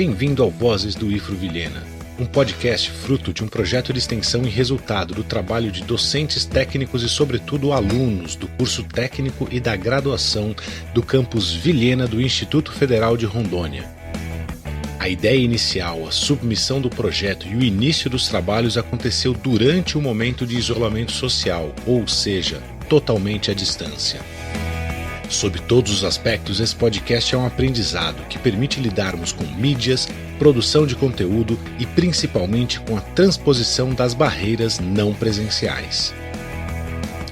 Bem-vindo ao Vozes do IFRO Vilhena, um podcast fruto de um projeto de extensão e resultado do trabalho de docentes técnicos e, sobretudo, alunos do curso técnico e da graduação do campus Vilhena do Instituto Federal de Rondônia. A ideia inicial, a submissão do projeto e o início dos trabalhos aconteceu durante o momento de isolamento social, ou seja, totalmente à distância. Sob todos os aspectos, esse podcast é um aprendizado que permite lidarmos com mídias, produção de conteúdo e principalmente com a transposição das barreiras não presenciais.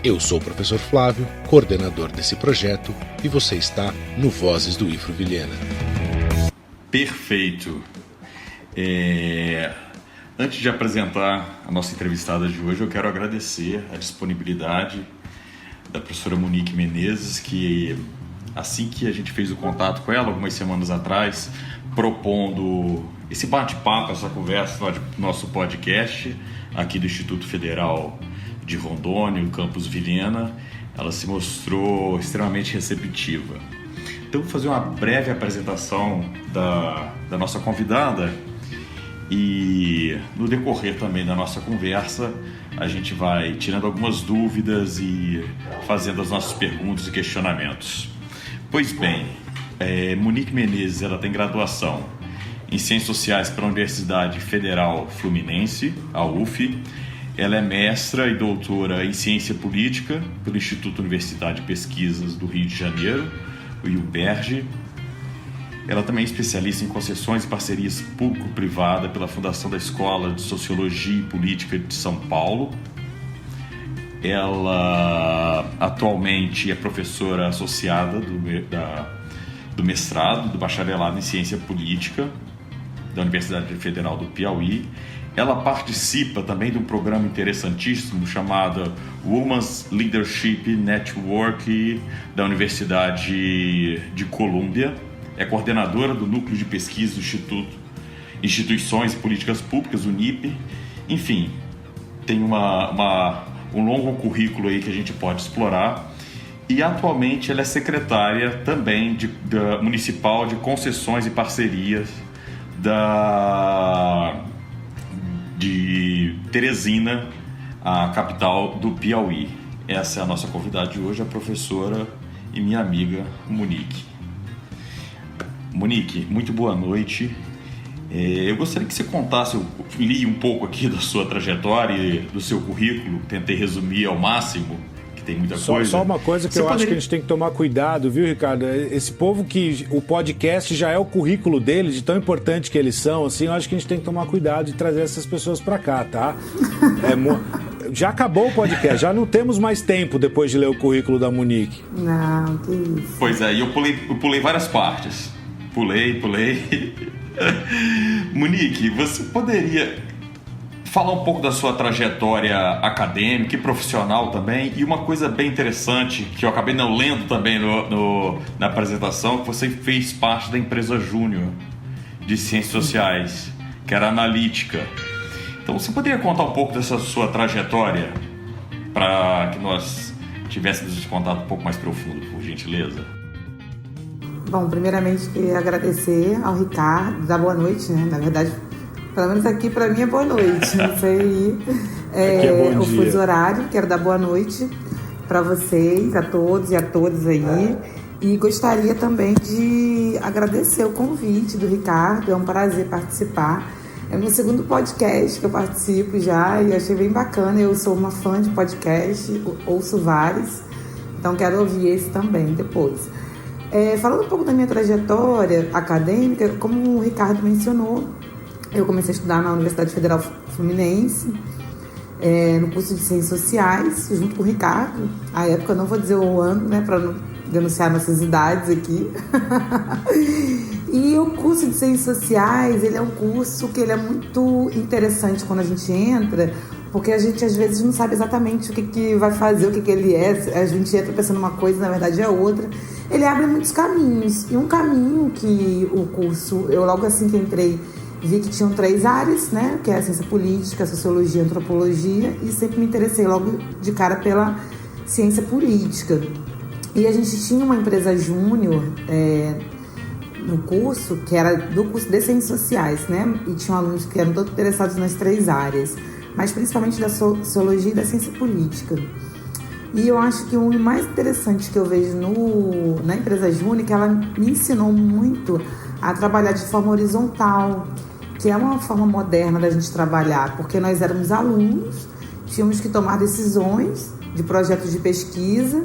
Eu sou o professor Flávio, coordenador desse projeto, e você está no Vozes do IFRO Vilhena. Perfeito. Antes de apresentar a nossa entrevistada de hoje, eu quero agradecer a disponibilidade da professora Monique Menezes, que assim que a gente fez o contato com ela, algumas semanas atrás, propondo esse bate-papo, essa conversa no nosso podcast aqui do Instituto Federal de Rondônia, o campus Vilhena, ela se mostrou extremamente receptiva. Então, vou fazer uma breve apresentação da nossa convidada e no decorrer também da nossa conversa a gente vai tirando algumas dúvidas e fazendo as nossas perguntas e questionamentos. Pois bem, Monique Menezes, ela tem graduação em Ciências Sociais pela Universidade Federal Fluminense, a UF. Ela é mestra e doutora em Ciência Política pelo Instituto Universitário de Pesquisas do Rio de Janeiro, o IUPERJ. Ela também é especialista em concessões e parcerias público-privada pela Fundação da Escola de Sociologia e Política de São Paulo. Ela atualmente é professora associada do mestrado, do bacharelado em Ciência Política da Universidade Federal do Piauí. Ela participa também de um programa interessantíssimo chamado Women's Leadership Network da Universidade de Colômbia. É coordenadora do Núcleo de Pesquisa do Instituto Instituições e Políticas Públicas, UNIP. Enfim, tem um longo currículo aí que a gente pode explorar. E atualmente ela é secretária também municipal de concessões e parcerias de Teresina, a capital do Piauí. Essa é a nossa convidada de hoje, a professora e minha amiga Monique. Monique, muito boa noite. Eu gostaria que você contasse, eu li um pouco aqui da sua trajetória e do seu currículo, tentei resumir ao máximo, que tem muita coisa. Só uma coisa que você acho que a gente tem que tomar cuidado, viu, Ricardo? Esse povo que o podcast já é o currículo deles, de tão importante que eles são, assim, eu acho que a gente tem que tomar cuidado de trazer essas pessoas para cá, tá? Já acabou o podcast, já não temos mais tempo depois de ler o currículo da Monique. Não, que isso. Pois é, e eu pulei várias partes. Pulei. Monique, você poderia falar um pouco da sua trajetória acadêmica e profissional também? E uma coisa bem interessante, que eu acabei não lendo também na apresentação, que você fez parte da empresa Júnior de Ciências Sociais, que era analítica. Então, você poderia contar um pouco dessa sua trajetória para que nós tivéssemos esse contato um pouco mais profundo, por gentileza? Bom, primeiramente queria agradecer ao Ricardo, dar boa noite, né? Na verdade, pelo menos aqui para mim é boa noite, não sei bom o dia. fuso horário. Quero dar boa noite para vocês, a todos e a todas aí. E gostaria também de agradecer o convite do Ricardo, é um prazer participar. É o meu segundo podcast que eu participo já e achei bem bacana. Eu sou uma fã de podcast, ouço vários, então quero ouvir esse também depois. Falando um pouco da minha trajetória acadêmica, como o Ricardo mencionou, eu comecei a estudar na Universidade Federal Fluminense, no curso de Ciências Sociais, junto com o Ricardo. À época, eu não vou dizer o ano, né, para não denunciar nossas idades aqui. E o curso de Ciências Sociais, ele é um curso que ele é muito interessante quando a gente entra, porque a gente às vezes não sabe exatamente o que vai fazer, o que ele é. A gente entra pensando uma coisa, na verdade é outra. Ele abre muitos caminhos. E um caminho que o curso, eu logo assim que entrei, vi que tinham 3 áreas, né? Que é a ciência política, a sociologia e a antropologia. E sempre me interessei logo de cara pela ciência política. E a gente tinha uma empresa júnior no curso, que era do curso de Ciências Sociais, né? E tinham alunos que eram todos interessados nas 3 áreas, mas principalmente da Sociologia e da Ciência Política. E eu acho que o mais interessante que eu vejo na empresa Júnior é que ela me ensinou muito a trabalhar de forma horizontal, que é uma forma moderna da gente trabalhar, porque nós éramos alunos, tínhamos que tomar decisões de projetos de pesquisa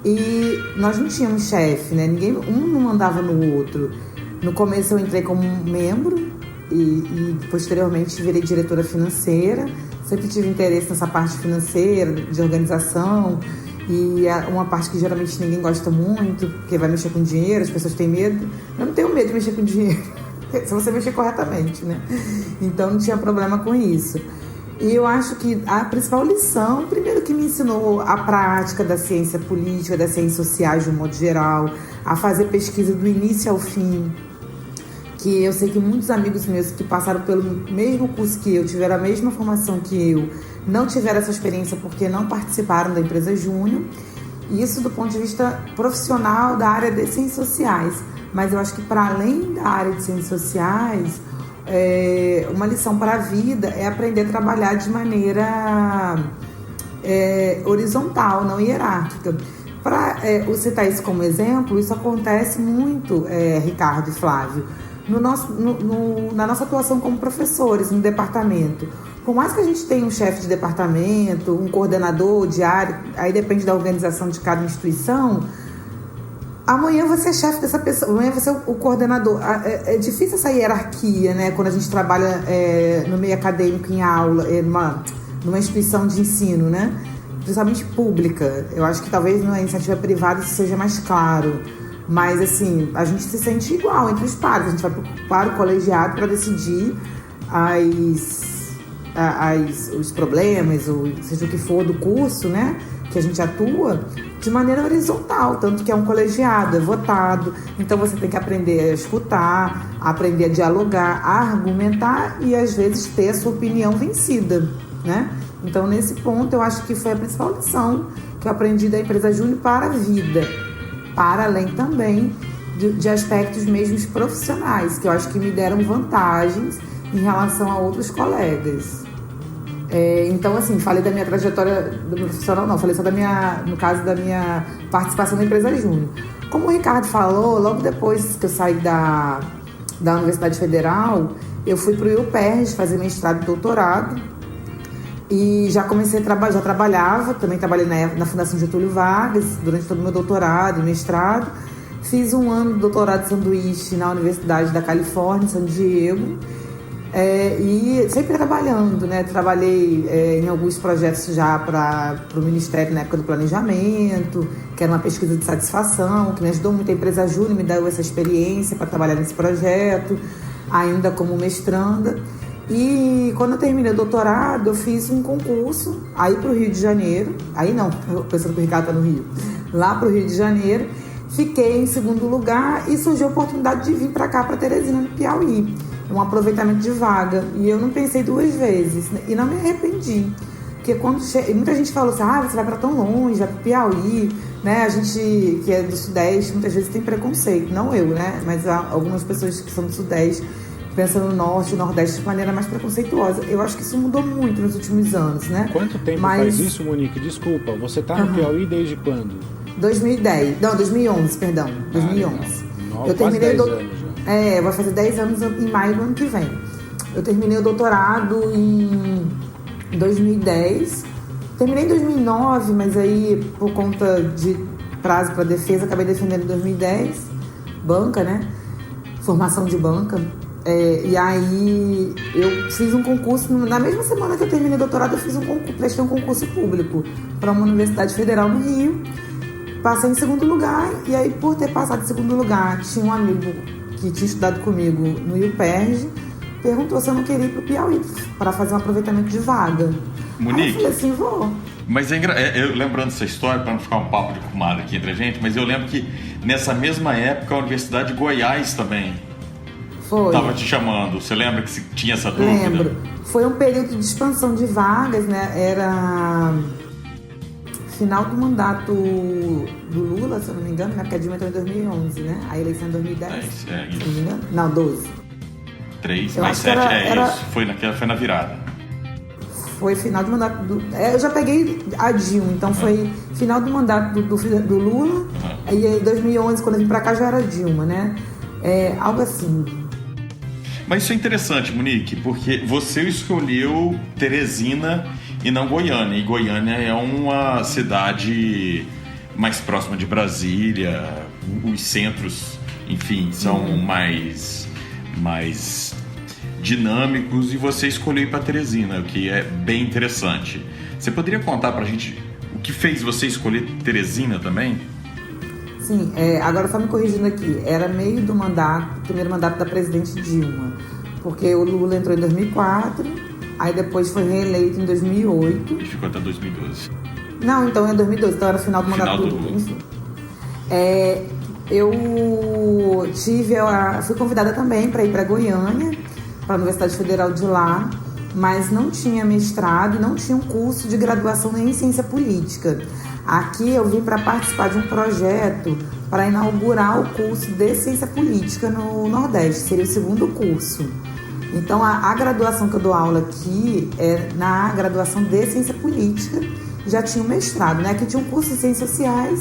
e nós não tínhamos chefe, né? Um não mandava no outro. No começo eu entrei como membro e posteriormente virei diretora financeira. Sempre tive interesse nessa parte financeira, de organização, e é uma parte que geralmente ninguém gosta muito, porque vai mexer com dinheiro, as pessoas têm medo. Eu não tenho medo de mexer com dinheiro, se você mexer corretamente, né? Então não tinha problema com isso. E eu acho que a principal lição, primeiro que me ensinou a prática da ciência política, das ciências sociais de um modo geral, a fazer pesquisa do início ao fim, que eu sei que muitos amigos meus que passaram pelo mesmo curso que eu, tiveram a mesma formação que eu, não tiveram essa experiência porque não participaram da empresa Júnior. Isso do ponto de vista profissional da área de ciências sociais. Mas eu acho que para além da área de ciências sociais, uma lição para a vida é aprender a trabalhar de maneira horizontal, não hierárquica. Para citar isso como exemplo, isso acontece muito, Ricardo e Flávio, na nossa atuação como professores no departamento. Por mais que a gente tenha um chefe de departamento, um coordenador de área, aí depende da organização de cada instituição, amanhã você é chefe dessa pessoa, amanhã você é o coordenador. É difícil essa hierarquia, né? Quando a gente trabalha no meio acadêmico, em aula, numa instituição de ensino, né? Principalmente pública. Eu acho que talvez na iniciativa privada isso seja mais claro. Mas, assim, a gente se sente igual entre os pares. A gente vai para o colegiado para decidir os problemas, ou seja o que for do curso, né? Que a gente atua de maneira horizontal, tanto que é um colegiado, é votado. Então, você tem que aprender a escutar, aprender a dialogar, a argumentar e, às vezes, ter a sua opinião vencida, né? Então, nesse ponto, eu acho que foi a principal lição que eu aprendi da empresa Júnior para a vida. Para além também de aspectos mesmo profissionais, que eu acho que me deram vantagens em relação a outros colegas. Então, assim, falei da minha trajetória do profissional, não, falei só no caso da minha participação na empresa Júnior. Como o Ricardo falou, logo depois que eu saí da Universidade Federal, eu fui para o UPERJ fazer mestrado e doutorado. E já comecei já trabalhava, também trabalhei na Fundação Getúlio Vargas durante todo o meu doutorado e mestrado. Fiz um ano de doutorado de sanduíche na Universidade da Califórnia, em San Diego. E sempre trabalhando, né? Trabalhei em alguns projetos já para o Ministério na época do planejamento, que era uma pesquisa de satisfação, que me ajudou muito. A empresa Júnior me deu essa experiência para trabalhar nesse projeto, ainda como mestranda. E quando eu terminei o doutorado, eu fiz um concurso aí para o Rio de Janeiro. Aí não, pensando que o Ricardo está no Rio. Lá para o Rio de Janeiro. Fiquei em segundo lugar e surgiu a oportunidade de vir para cá, para Teresina, no Piauí. Um aproveitamento de vaga. E eu não pensei 2 vezes. E não me arrependi. Porque muita gente falou assim, você vai para tão longe, vai para o Piauí. Né? A gente que é do Sudeste, muitas vezes tem preconceito. Não eu, né? Mas há algumas pessoas que são do Sudeste pensando no Norte e Nordeste de maneira mais preconceituosa. Eu acho que isso mudou muito nos últimos anos, né? Quanto tempo faz isso, Monique? Desculpa, você está no Piauí desde quando? 2010. Não, 2011, perdão. 2011. Eu terminei 10 anos já. Vai fazer 10 anos em maio do ano que vem. Eu terminei o doutorado em 2010. Terminei em 2009, mas aí, por conta de prazo para defesa, acabei defendendo em 2010. Banca, né? Formação de banca. E aí eu fiz um concurso, na mesma semana que eu terminei o doutorado, prestei um concurso público para uma universidade federal no Rio. Passei em segundo lugar, e aí por ter passado em segundo lugar, tinha um amigo que tinha estudado comigo no UPERJ, perguntou se eu não queria ir para o Piauí para fazer um aproveitamento de vaga. Monique, aí eu falei assim, vou. Mas eu lembrando dessa história, para não ficar um papo de comadre aqui entre a gente, mas eu lembro que nessa mesma época a Universidade de Goiás também estava te chamando. Você lembra que tinha essa dúvida? Lembro. Foi um período de expansão de vagas, né? final do mandato do Lula, se eu não me engano, né? Porque a Dilma entrou em 2011, né? A eleição em 2010, se eu não me engano. Não, 12. 3 mais 7 isso. Foi na virada. Foi final do mandato do... eu já peguei a Dilma, então foi final do mandato do Lula. E em 2011, quando eu vim pra cá, já era Dilma, né? Algo assim. Mas isso é interessante, Monique, porque você escolheu Teresina e não Goiânia. E Goiânia é uma cidade mais próxima de Brasília, os centros, enfim, são mais dinâmicos, e você escolheu ir para Teresina, o que é bem interessante. Você poderia contar pra gente o que fez você escolher Teresina também? Sim, agora só me corrigindo aqui, era meio do primeiro mandato da presidente Dilma, porque o Lula entrou em 2004, aí depois foi reeleito em 2008. E ficou até 2012. Não, então é 2012, então era final do mandato do Lula. Enfim. Eu fui convidada também para ir para Goiânia, para a Universidade Federal de lá, mas não tinha mestrado, não tinha um curso de graduação nem em ciência política. Aqui eu vim para participar de um projeto para inaugurar o curso de ciência política no Nordeste, seria o segundo curso. Então a graduação que eu dou aula aqui é na graduação de ciência política, já tinha um mestrado, né? Aqui tinha um curso de ciências sociais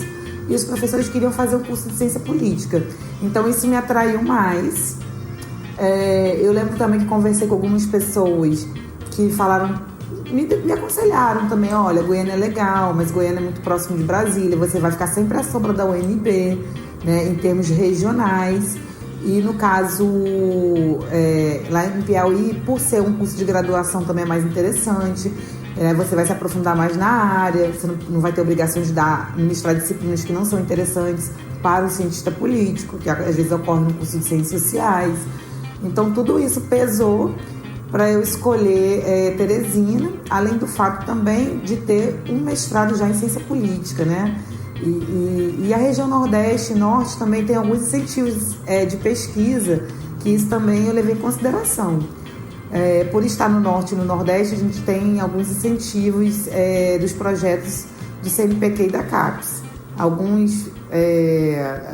e os professores queriam fazer o curso de ciência política. Então isso me atraiu mais. Eu lembro também que conversei com algumas pessoas que falaram, me aconselharam também, olha, Goiânia é legal, mas Goiânia é muito próximo de Brasília, você vai ficar sempre à sombra da UNB, né, em termos regionais. E no caso, lá em Piauí, por ser um curso de graduação também é mais interessante, você vai se aprofundar mais na área, você não vai ter obrigação de ministrar disciplinas que não são interessantes para o cientista político, que às vezes ocorre no curso de ciências sociais. Então tudo isso pesou para eu escolher Teresina, além do fato também de ter um mestrado já em ciência política, né? E a região Nordeste e Norte também tem alguns incentivos de pesquisa, que isso também eu levei em consideração. Por estar no Norte e no Nordeste, a gente tem alguns incentivos dos projetos do CNPq e da CAPES.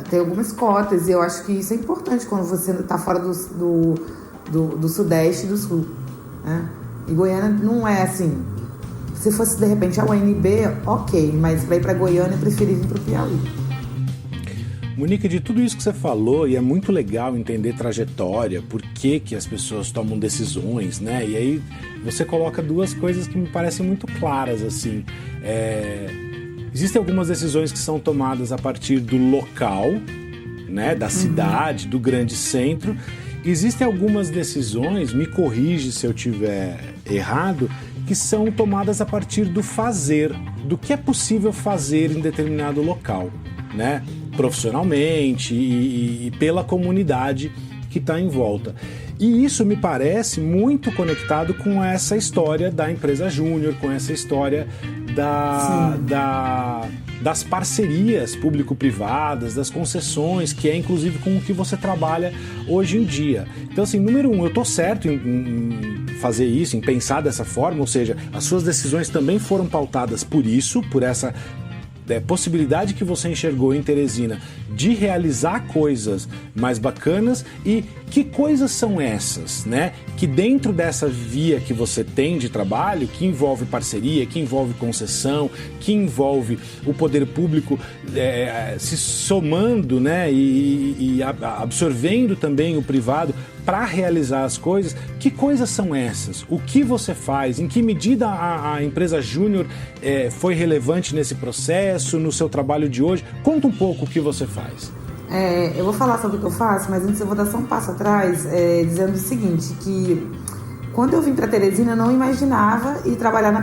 Tem algumas cotas, e eu acho que isso é importante quando você está fora do Sudeste e do Sul, né? E Goiânia não é assim. Se fosse de repente a UNB, ok, mas para ir para Goiânia eu preferi vir para o Piauí. Monique, de tudo isso que você falou, e é muito legal entender trajetória, por que as pessoas tomam decisões, né? E aí você coloca duas coisas que me parecem muito claras, assim. Existem algumas decisões que são tomadas a partir do local, né? Da cidade, do grande centro. Existem algumas decisões, me corrige se eu estiver errado, que são tomadas a partir do fazer, do que é possível fazer em determinado local, né? Profissionalmente e pela comunidade que está em volta. E isso me parece muito conectado com essa história da empresa júnior, com essa história das parcerias público-privadas, das concessões, que é inclusive com o que você trabalha hoje em dia. Então, assim, número 1, eu estou certo em fazer isso, em pensar dessa forma, ou seja, as suas decisões também foram pautadas por isso, por essa possibilidade que você enxergou em Teresina de realizar coisas mais bacanas. E que coisas são essas, né? Que dentro dessa via que você tem de trabalho, que envolve parceria, que envolve concessão, que envolve o poder público se somando, né? E absorvendo também o privado para realizar as coisas. Que coisas são essas? O que você faz? Em que medida a empresa júnior foi relevante nesse processo, no seu trabalho de hoje? Conta um pouco o que você faz. Eu vou falar sobre o que eu faço, mas antes eu vou dar só um passo atrás, dizendo o seguinte, que quando eu vim para Teresina eu não imaginava ir trabalhar na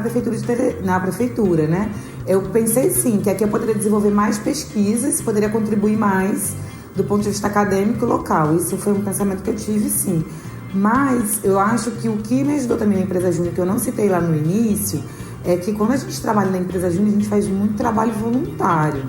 prefeitura, né? Eu pensei sim, que aqui eu poderia desenvolver mais pesquisas, poderia contribuir mais do ponto de vista acadêmico local. Isso foi um pensamento que eu tive, sim. Mas eu acho que o que me ajudou também na empresa júnior, que eu não citei lá no início, é que quando a gente trabalha na empresa júnior, a gente faz muito trabalho voluntário.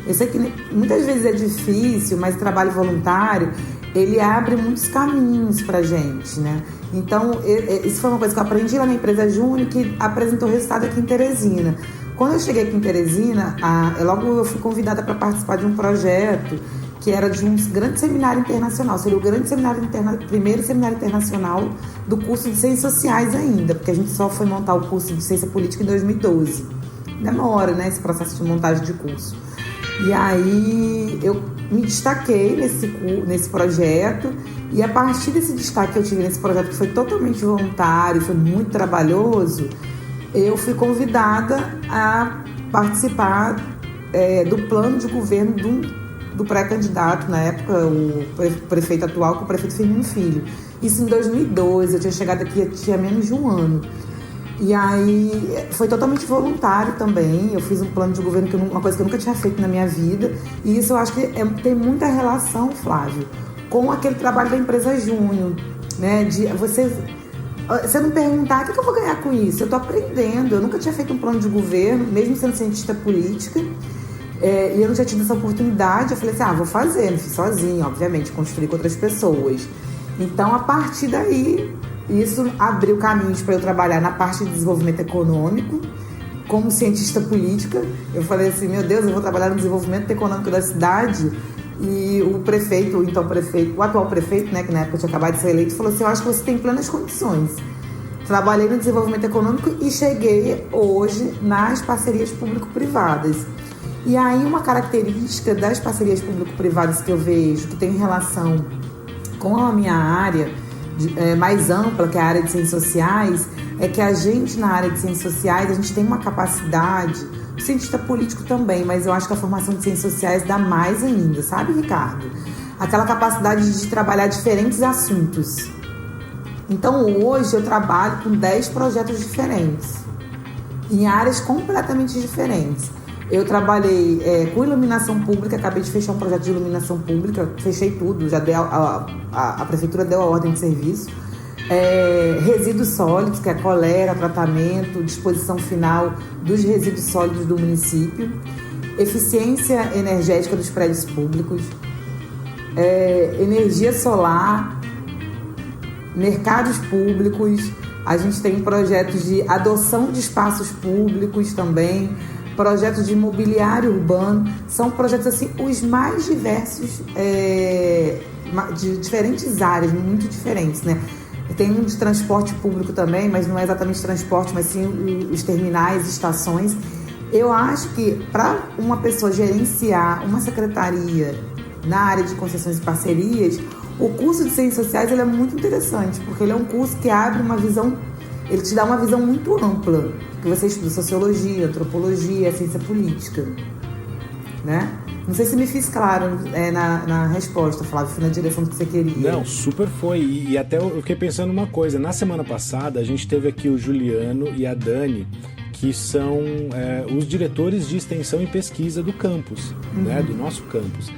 Eu sei que muitas vezes é difícil, mas o trabalho voluntário, ele abre muitos caminhos pra gente, né? Então, isso foi uma coisa que eu aprendi lá na empresa júnior, que apresentou resultado aqui em Teresina. Quando eu cheguei aqui em Teresina, logo eu fui convidada para participar de um projeto que era de um grande seminário internacional. Seria o grande primeiro seminário internacional do curso de Ciências Sociais ainda, porque a gente só foi montar o curso de Ciência Política em 2012. Demora, né, esse processo de montagem de curso. E aí eu me destaquei nesse projeto, e a partir desse destaque que eu tive nesse projeto, que foi totalmente voluntário, foi muito trabalhoso, eu fui convidada a participar do plano de governo do pré-candidato, na época, o prefeito atual, que é o prefeito Firmino Filho. Isso em 2012, eu tinha chegado aqui, tinha menos de um ano. E aí foi totalmente voluntário também. Eu fiz um plano de governo, uma coisa que eu nunca tinha feito na minha vida. E isso eu acho que tem muita relação, Flávio, com aquele trabalho da empresa Júnior, né? De você não perguntar o que eu vou ganhar com isso. Eu estou aprendendo. Eu nunca tinha feito um plano de governo, mesmo sendo cientista política. E eu não tinha tido essa oportunidade. Eu falei assim, vou fazer. Não fiz sozinha, obviamente, construí com outras pessoas. Então, a partir daí, isso abriu caminhos para eu trabalhar na parte de desenvolvimento econômico, como cientista política. Eu falei assim, meu Deus, eu vou trabalhar no desenvolvimento econômico da cidade. E o atual prefeito, né, que na época eu tinha acabado de ser eleito, falou assim, eu acho que você tem plenas condições. Trabalhei no desenvolvimento econômico e cheguei hoje nas parcerias público-privadas. E aí uma característica das parcerias público-privadas que eu vejo, que tem relação com a minha área mais ampla, que é a área de ciências sociais, é que a gente na área de ciências sociais, a gente tem uma capacidade, o cientista político também, mas eu acho que a formação de ciências sociais dá mais ainda, sabe, Ricardo? Aquela capacidade de trabalhar diferentes assuntos. Então hoje eu trabalho com 10 projetos diferentes, em áreas completamente diferentes. Eu trabalhei com iluminação pública, acabei de fechar um projeto de iluminação pública, fechei tudo, já dei a prefeitura deu a ordem de serviço. Resíduos sólidos, que é coleta, tratamento, disposição final dos resíduos sólidos do município. Eficiência energética dos prédios públicos. Energia solar, mercados públicos. A gente tem projetos de adoção de espaços públicos também, projetos de imobiliário urbano. São projetos assim, os mais diversos, de diferentes áreas, muito diferentes, né? Tem um de transporte público também, mas não é exatamente transporte, mas sim os terminais, estações. Eu acho que para uma pessoa gerenciar uma secretaria na área de concessões e parcerias, o curso de Ciências Sociais ele é muito interessante, porque ele é um curso que abre uma visão, ele te dá uma visão muito ampla, que você estuda sociologia, antropologia, ciência política, né? Não sei se me fiz claro na resposta, Flávio, fui na direção que você queria. Não, super foi. E até eu fiquei pensando uma coisa. Na semana passada, a gente teve aqui o Juliano e a Dani, que são os diretores de extensão e pesquisa do campus, né, do nosso campus.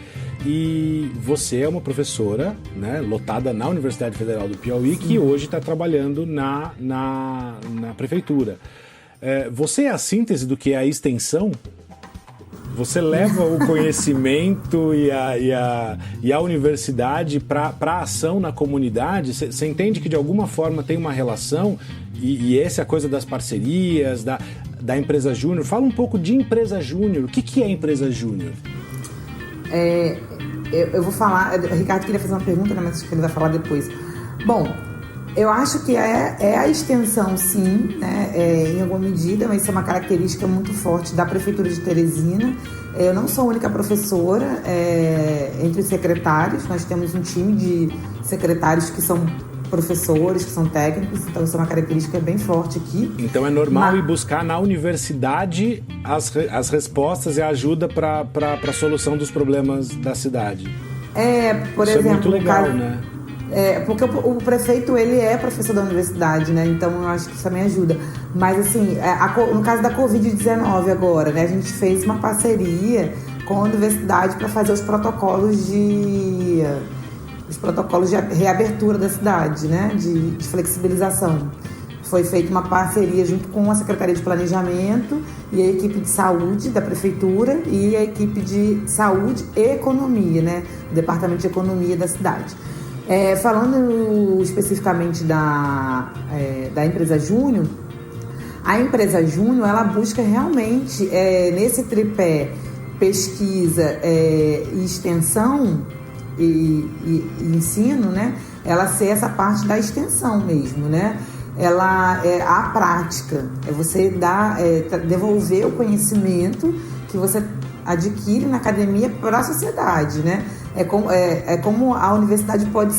E você é uma professora, né, lotada na Universidade Federal do Piauí, que hoje está trabalhando na prefeitura. Você é a síntese do que é a extensão? Você leva o conhecimento e a universidade para a ação na comunidade? Você entende que de alguma forma tem uma relação? E essa é a coisa das parcerias, da empresa Júnior. Fala um pouco de empresa Júnior. O que é empresa Júnior? Eu vou falar... O Ricardo queria fazer uma pergunta, né, mas acho que ele vai falar depois. Bom, eu acho que é a extensão, sim, né, em alguma medida, mas isso é uma característica muito forte da Prefeitura de Teresina. Eu não sou a única professora entre os secretários, nós temos um time de secretários que são professores, que são técnicos, então isso é uma característica bem forte aqui. Então é normal ir buscar na universidade as respostas e a ajuda para a solução dos problemas da cidade. Por isso exemplo, é muito legal, né? Porque o prefeito, ele é professor da universidade, né? Então eu acho que isso também ajuda. Mas assim, no caso da Covid-19 agora, né? A gente fez uma parceria com a universidade para fazer os protocolos de reabertura da cidade, né? De flexibilização. Foi feita uma parceria junto com a Secretaria de Planejamento e a equipe de saúde da Prefeitura e a equipe de saúde e economia, né? O Departamento de Economia da cidade. Falando especificamente da empresa Júnior, A empresa júnior, ela busca realmente, nesse tripé pesquisa e extensão e ensino, né? Ela ser essa parte da extensão mesmo, né? Ela é a prática, é você devolver o conhecimento que você adquire na academia para a sociedade, né? É como a universidade pode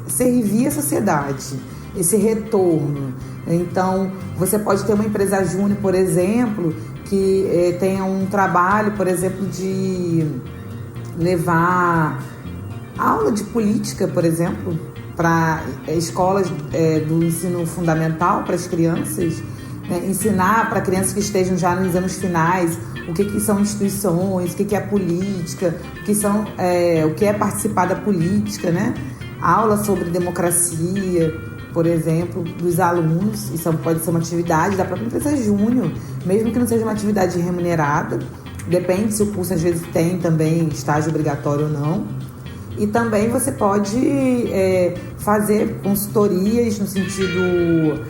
servir a sociedade, esse retorno. Então, você pode ter uma empresa júnior, por exemplo, que tenha um trabalho, por exemplo, de levar aula de política, por exemplo, para escolas do ensino fundamental, para as crianças, né? Ensinar para crianças que estejam já nos anos finais o que são instituições, o que é política, o que é participar da política, né? Aula sobre democracia, por exemplo, dos alunos. Isso pode ser uma atividade da própria empresa júnior, mesmo que não seja uma atividade remunerada. Depende se o curso às vezes tem também estágio obrigatório ou não. E também você pode fazer consultorias no sentido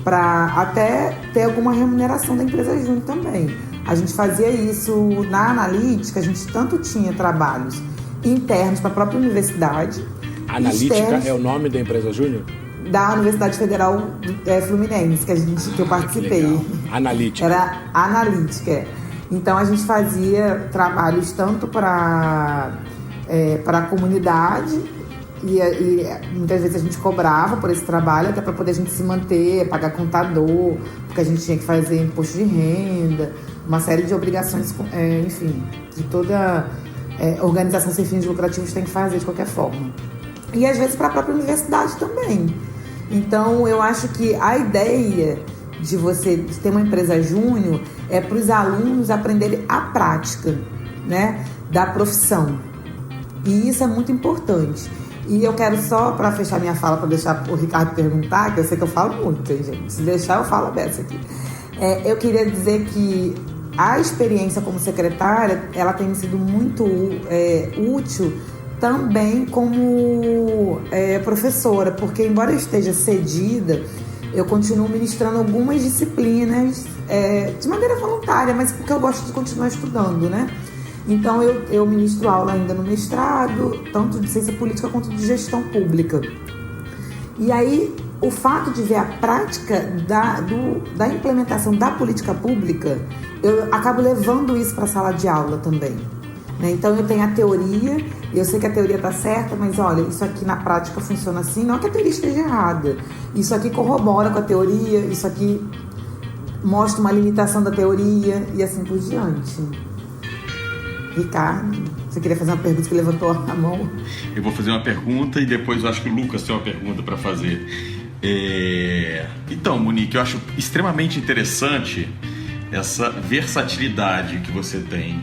para até ter alguma remuneração da empresa júnior também. A gente fazia isso na analítica, a gente tanto tinha trabalhos internos para a própria universidade. Analítica externos, é o nome da empresa júnior? Da Universidade Federal Fluminense, que eu participei. Analítica. Era analítica. Então a gente fazia trabalhos tanto para a comunidade e muitas vezes a gente cobrava por esse trabalho até para poder a gente se manter, pagar contador, porque a gente tinha que fazer imposto de renda, uma série de obrigações, enfim, de toda organização sem fins lucrativos tem que fazer de qualquer forma. E às vezes para a própria universidade também. Então eu acho que a ideia de você ter uma empresa júnior é para os alunos aprenderem a prática, né, da profissão. E isso é muito importante. E eu quero só, para fechar minha fala, para deixar o Ricardo perguntar, que eu sei que eu falo muito, hein, gente? Se deixar, eu falo a beça aqui. Eu queria dizer que a experiência como secretária, ela tem sido muito útil também como professora, porque embora eu esteja cedida, eu continuo ministrando algumas disciplinas de maneira voluntária, mas porque eu gosto de continuar estudando, né? Então eu ministro aula ainda no mestrado, tanto de ciência política quanto de gestão pública. E aí, o fato de ver a prática da implementação da política pública, eu acabo levando isso para a sala de aula também. Né? Então eu tenho a teoria, eu sei que a teoria está certa, mas olha, isso aqui na prática funciona assim, não que a teoria esteja errada. Isso aqui corrobora com a teoria, isso aqui mostra uma limitação da teoria e assim por diante. Ricardo, você queria fazer uma pergunta que levantou a mão? Eu vou fazer uma pergunta e depois eu acho que o Lucas tem uma pergunta para fazer. Então, Monique, eu acho extremamente interessante essa versatilidade que você tem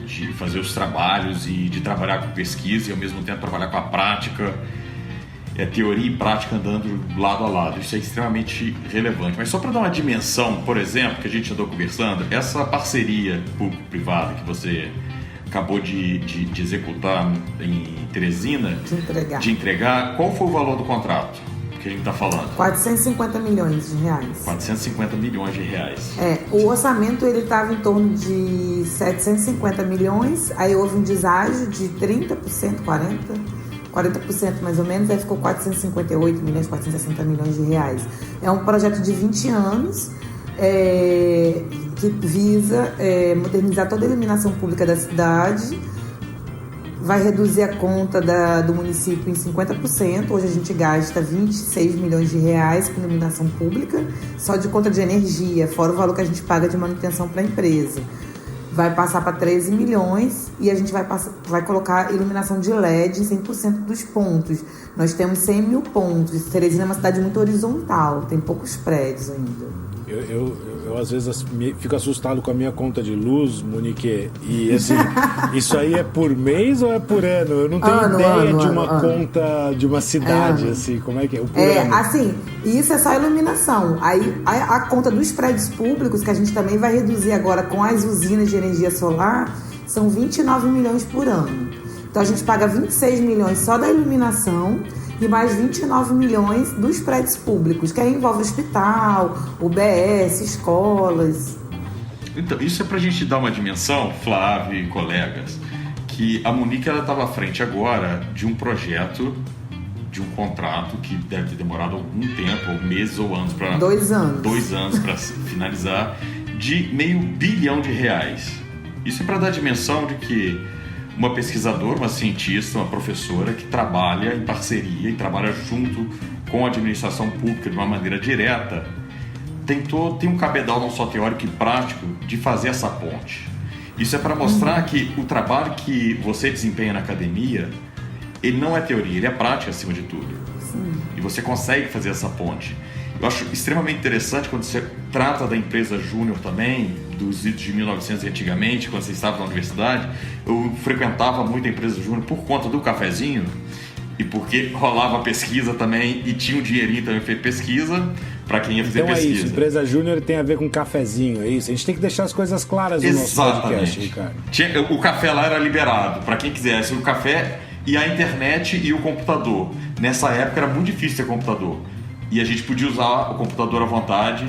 de fazer os trabalhos e de trabalhar com pesquisa e ao mesmo tempo trabalhar com a prática, teoria e prática andando lado a lado. Isso é extremamente relevante. Mas só para dar uma dimensão, por exemplo, que a gente andou conversando, essa parceria público-privada que você acabou de executar em Teresina, de entregar, qual foi o valor do contrato que a gente está falando? 450 milhões de reais. 450 milhões de reais. O orçamento ele estava em torno de 750 milhões, aí houve um deságio de 30%, 40% mais ou menos, aí ficou 458 milhões, 460 milhões de reais. É um projeto de 20 anos que visa modernizar toda a iluminação pública da cidade, vai reduzir a conta do município em 50%. Hoje a gente gasta 26 milhões de reais com iluminação pública, só de conta de energia, fora o valor que a gente paga de manutenção para a empresa. Vai passar para 13 milhões e a gente vai colocar iluminação de LED em 100% dos pontos. Nós temos 100 mil pontos. Teresina é uma cidade muito horizontal, tem poucos prédios ainda. Eu às vezes fico assustado com a minha conta de luz, Monique, e assim, isso aí é por mês ou é por ano? Eu não tenho ideia de uma conta de uma cidade, assim, como é que é? Por ano. Assim, isso é só iluminação. Aí a conta dos prédios públicos, que a gente também vai reduzir agora com as usinas de energia solar, são 29 milhões por ano. Então a gente paga 26 milhões só da iluminação e mais 29 milhões dos prédios públicos, que aí envolve hospital, UBS, escolas. Então, isso é para a gente dar uma dimensão, Flávio e colegas, que a Monique estava à frente agora de um projeto, de um contrato que deve ter demorado algum tempo, ou meses ou anos para... 2 anos. 2 anos para finalizar, de R$500 bilhão. Isso é para dar a dimensão de que uma pesquisadora, uma cientista, uma professora que trabalha em parceria e trabalha junto com a administração pública de uma maneira direta, tem um cabedal não só teórico e prático de fazer essa ponte. Isso é para mostrar que o trabalho que você desempenha na academia, ele não é teoria, ele é prática acima de tudo. Sim. E você consegue fazer essa ponte. Eu acho extremamente interessante quando você trata da empresa Júnior também, dos idos de 1900 antigamente, quando você estava na universidade. Eu frequentava muito a empresa Júnior por conta do cafezinho e porque rolava pesquisa também e tinha um dinheirinho também para pesquisa para quem ia fazer pesquisa. Então é isso, empresa Júnior tem a ver com cafezinho, é isso? A gente tem que deixar as coisas claras no nosso podcast, Ricardo. O café lá era liberado para quem quisesse, o café e a internet e o computador. Nessa época era muito difícil ter computador. E a gente podia usar o computador à vontade.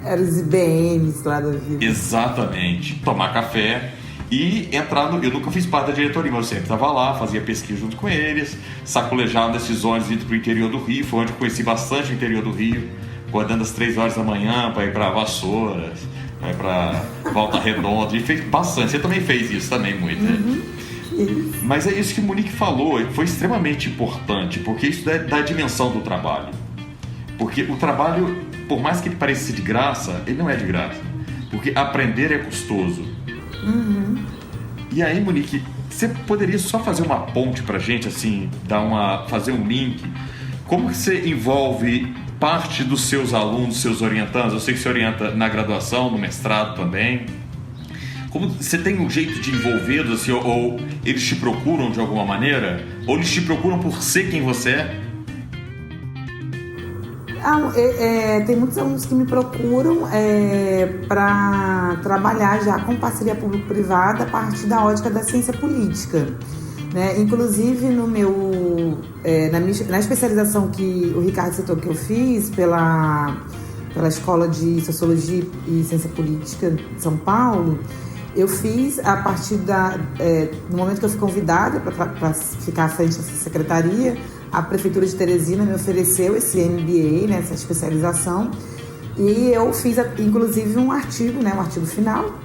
Eram os IBMs lá da vida. Exatamente. Tomar café e entrar no... Eu nunca fiz parte da diretoria, mas eu sempre estava lá, fazia pesquisa junto com eles, sacolejava decisões indo para o interior do Rio. Foi onde eu conheci bastante o interior do Rio, acordando às 3 horas da manhã para ir para Vassouras, para ir para Volta Redonda. E fez bastante. Você também fez isso também muito, né? Mas é isso que o Monique falou, foi extremamente importante, porque isso dá a dimensão do trabalho. Porque o trabalho, por mais que ele pareça de graça, ele não é de graça. Porque aprender é custoso. E aí, Monique, você poderia só fazer uma ponte pra gente, assim, fazer um link? Como que você envolve parte dos seus alunos, seus orientandos? Eu sei que você orienta na graduação, no mestrado também. Como você tem um jeito de envolvê-los, assim, ou eles te procuram de alguma maneira? Ou eles te procuram por ser quem você é? Tem muitos alunos que me procuram para trabalhar já com parceria público-privada a partir da ótica da ciência política, né? Inclusive na especialização que o Ricardo citou que eu fiz pela Escola de Sociologia e Ciência Política de São Paulo, eu fiz a partir no momento que eu fui convidada para ficar à frente dessa secretaria, a Prefeitura de Teresina me ofereceu esse MBA, né, essa especialização, e eu fiz, inclusive, um artigo final,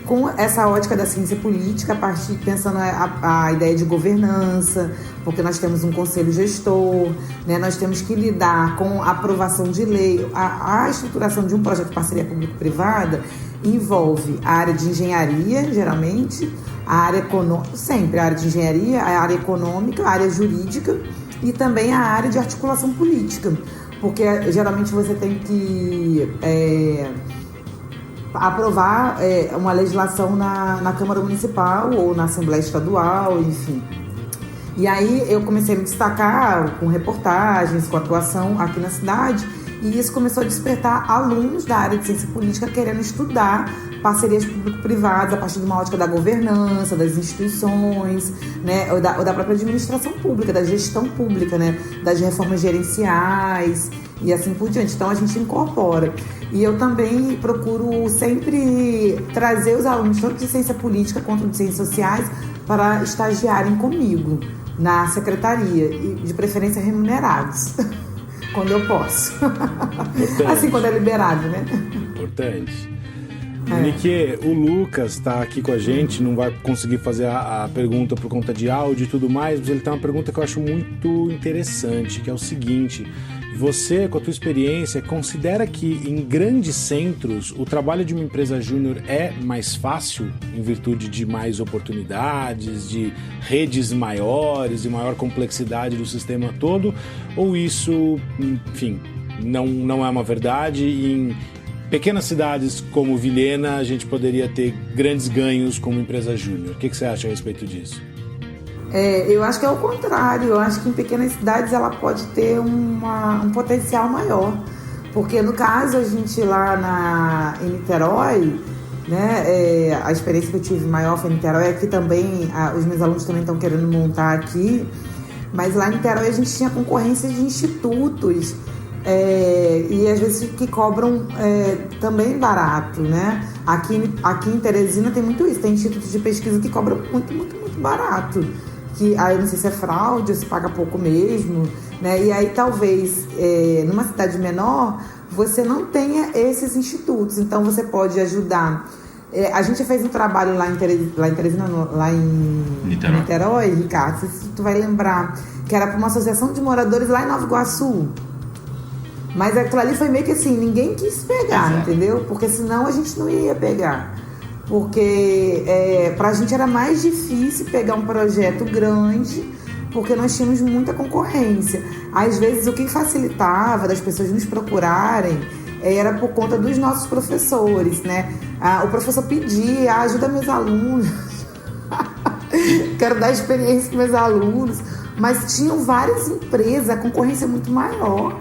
com essa ótica da ciência política, pensando a ideia de governança, porque nós temos um conselho gestor, né, nós temos que lidar com a aprovação de lei, a estruturação de um projeto de parceria público-privada envolve a área de engenharia, geralmente, a área econômica, sempre a área de engenharia, a área econômica, a área jurídica, e também a área de articulação política, porque geralmente você tem que aprovar uma legislação na Câmara Municipal ou na Assembleia Estadual, enfim. E aí eu comecei a me destacar com reportagens, com atuação aqui na cidade, e isso começou a despertar alunos da área de ciência política querendo estudar parcerias público-privadas a partir de uma ótica da governança, das instituições, né, ou da própria administração pública, da gestão pública, né, das reformas gerenciais e assim por diante. Então a gente incorpora. E eu também procuro sempre trazer os alunos, tanto de ciência política quanto de ciências sociais, para estagiarem comigo na secretaria, e de preferência remunerados. Quando eu posso. Assim, quando é liberado, né? Importante. Monique, o Lucas está aqui com a gente, não vai conseguir fazer a pergunta por conta de áudio e tudo mais, mas ele tem uma pergunta que eu acho muito interessante, que é o seguinte: você, com a tua experiência, considera que em grandes centros o trabalho de uma empresa júnior é mais fácil em virtude de mais oportunidades, de redes maiores, de maior complexidade do sistema todo, ou isso, enfim, não é uma verdade e em pequenas cidades como Vilhena a gente poderia ter grandes ganhos como empresa júnior? O que você acha a respeito disso? Eu acho que é o contrário. Eu acho que em pequenas cidades ela pode ter um potencial maior. Porque no caso, a gente lá em Niterói, né, a experiência que eu tive maior foi em Niterói, aqui também, os meus alunos também estão querendo montar aqui. Mas lá em Niterói a gente tinha concorrência de institutos, e às vezes que cobram também barato, né? Aqui em Teresina tem muito isso, tem institutos de pesquisa que cobram muito, muito, muito barato. Que aí eu não sei se é fraude ou se paga pouco mesmo, né? E aí talvez numa cidade menor você não tenha esses institutos, então você pode ajudar. A gente fez um trabalho lá em Teresina, lá em Niterói, Ricardo, se tu vai lembrar, que era para uma associação de moradores lá em Nova Iguaçu. Mas aquilo ali foi meio que assim, ninguém quis pegar, entendeu? Porque senão a gente não ia pegar. Porque pra gente era mais difícil pegar um projeto grande, porque nós tínhamos muita concorrência. Às vezes o que facilitava das pessoas nos procurarem era por conta dos nossos professores, né? O professor pedia, ajuda meus alunos, quero dar experiência para meus alunos, mas tinham várias empresas, a concorrência é muito maior.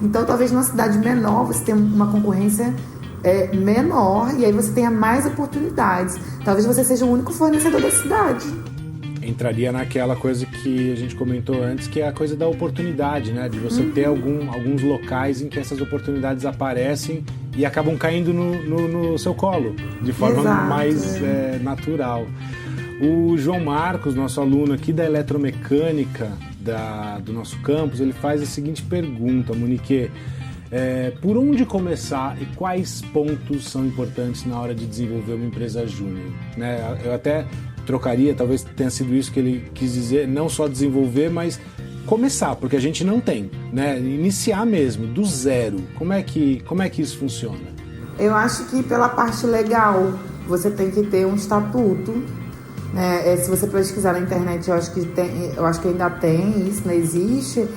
Então talvez numa cidade menor você tenha uma concorrência menor e aí você tenha mais oportunidades. Talvez você seja o único fornecedor da cidade. Entraria naquela coisa que a gente comentou antes, que é a coisa da oportunidade, né? De você ter alguns locais em que essas oportunidades aparecem e acabam caindo no seu colo, de forma mais natural. O João Marcos, nosso aluno aqui da eletromecânica do nosso campus, ele faz a seguinte pergunta, Monique: por onde começar e quais pontos são importantes na hora de desenvolver uma empresa júnior? Né? Eu até trocaria, talvez tenha sido isso que ele quis dizer, não só desenvolver, mas começar, porque a gente não tem, né? Iniciar mesmo, do zero. Como é que isso funciona? Eu acho que pela parte legal, você tem que ter um estatuto, né? Se você pesquisar na internet, eu acho que ainda tem isso, né? Existe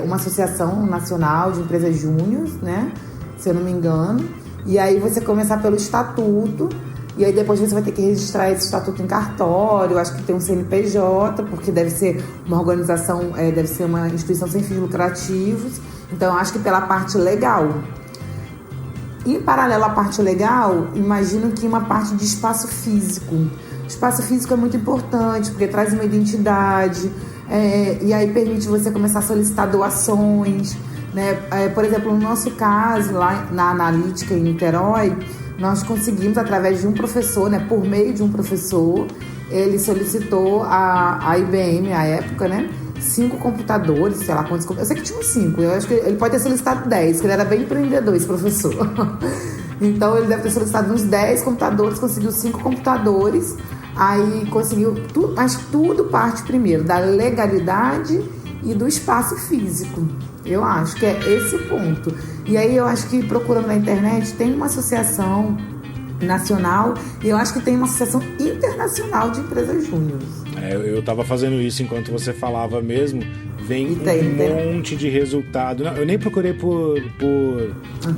uma associação nacional de empresas júniores, né? Se eu não me engano. E aí você começar pelo estatuto, e aí depois você vai ter que registrar esse estatuto em cartório. Eu acho que tem um CNPJ, porque deve ser uma organização, deve ser uma instituição sem fins lucrativos. Então eu acho que pela parte legal. Em paralelo à parte legal, imagino que uma parte de espaço físico. O espaço físico é muito importante, porque traz uma identidade, e aí permite você começar a solicitar doações, né? Por exemplo, no nosso caso, lá na Analítica, em Niterói, nós conseguimos, através de um professor, né, por meio de um professor, ele solicitou a IBM, à época, né, 5 computadores, sei lá quantos computadores. Eu sei que tinha 5, eu acho que ele pode ter solicitado 10, porque ele era bem empreendedor, esse professor. Então ele deve ter solicitado uns 10 computadores, conseguiu 5 computadores, aí conseguiu tudo, mas tudo parte primeiro da legalidade e do espaço físico. Eu acho que é esse o ponto. E aí eu acho que, procurando na internet, tem uma associação nacional e eu acho que tem uma associação internacional de empresas júniores. Eu estava fazendo isso enquanto você falava mesmo. Vem um monte de resultado. Eu nem procurei por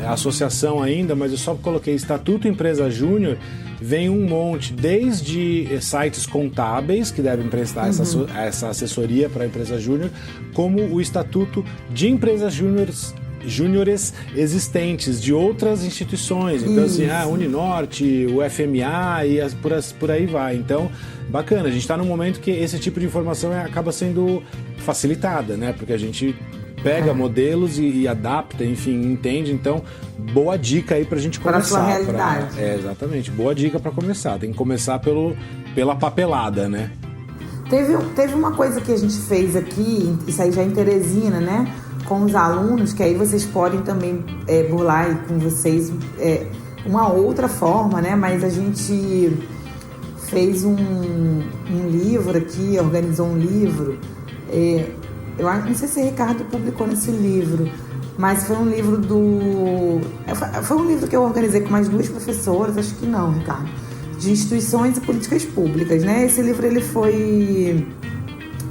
associação ainda, mas eu só coloquei Estatuto Empresa Júnior. Vem um monte, desde sites contábeis que devem prestar essa assessoria para a empresa júnior, como o Estatuto de Empresas Júniores existentes de outras instituições. Então, assim, Uninorte, o FMA e por aí vai. Então, bacana, a gente está num momento que esse tipo de informação acaba sendo facilitada, né? Porque a gente pega modelos e adapta, enfim, entende. Então, boa dica aí pra gente começar. Para a sua realidade. Exatamente, boa dica para começar. Tem que começar pela papelada, né? Teve uma coisa que a gente fez aqui, isso aí já em Teresina, né? Com os alunos, que aí vocês podem também burlar aí com vocês uma outra forma, né? Mas a gente fez um livro aqui, organizou um livro. Eu não sei se o Ricardo publicou nesse livro, mas foi um livro foi um livro que eu organizei com mais 2 professoras, acho que não, Ricardo, de instituições e políticas públicas, né? Esse livro ele foi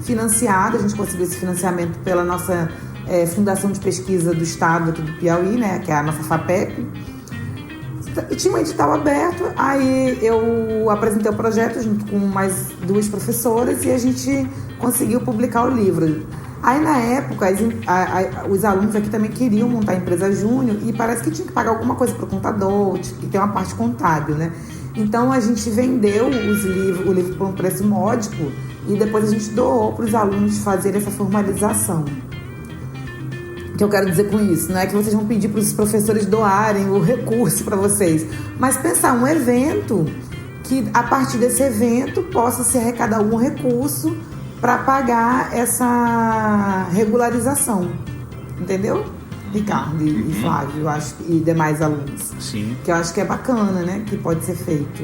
financiado, a gente conseguiu esse financiamento pela nossa Fundação de Pesquisa do Estado aqui do Piauí, né? Que é a nossa FAPEP. E tinha um edital aberto, aí eu apresentei o projeto junto com mais 2 professoras e a gente conseguiu publicar o livro. Aí, na época, os alunos aqui também queriam montar a empresa júnior e parece que tinha que pagar alguma coisa para o contador, e tem uma parte contábil, né? Então, a gente vendeu o livro por um preço módico e depois a gente doou para os alunos fazerem essa formalização. O que eu quero dizer com isso? Não é que vocês vão pedir para os professores doarem o recurso para vocês, mas pensar um evento que, a partir desse evento, possa se arrecadar algum recurso para pagar essa regularização. Entendeu? Ricardo e Flávio, eu acho, e demais alunos. Sim. Que eu acho que é bacana, né? Que pode ser feito.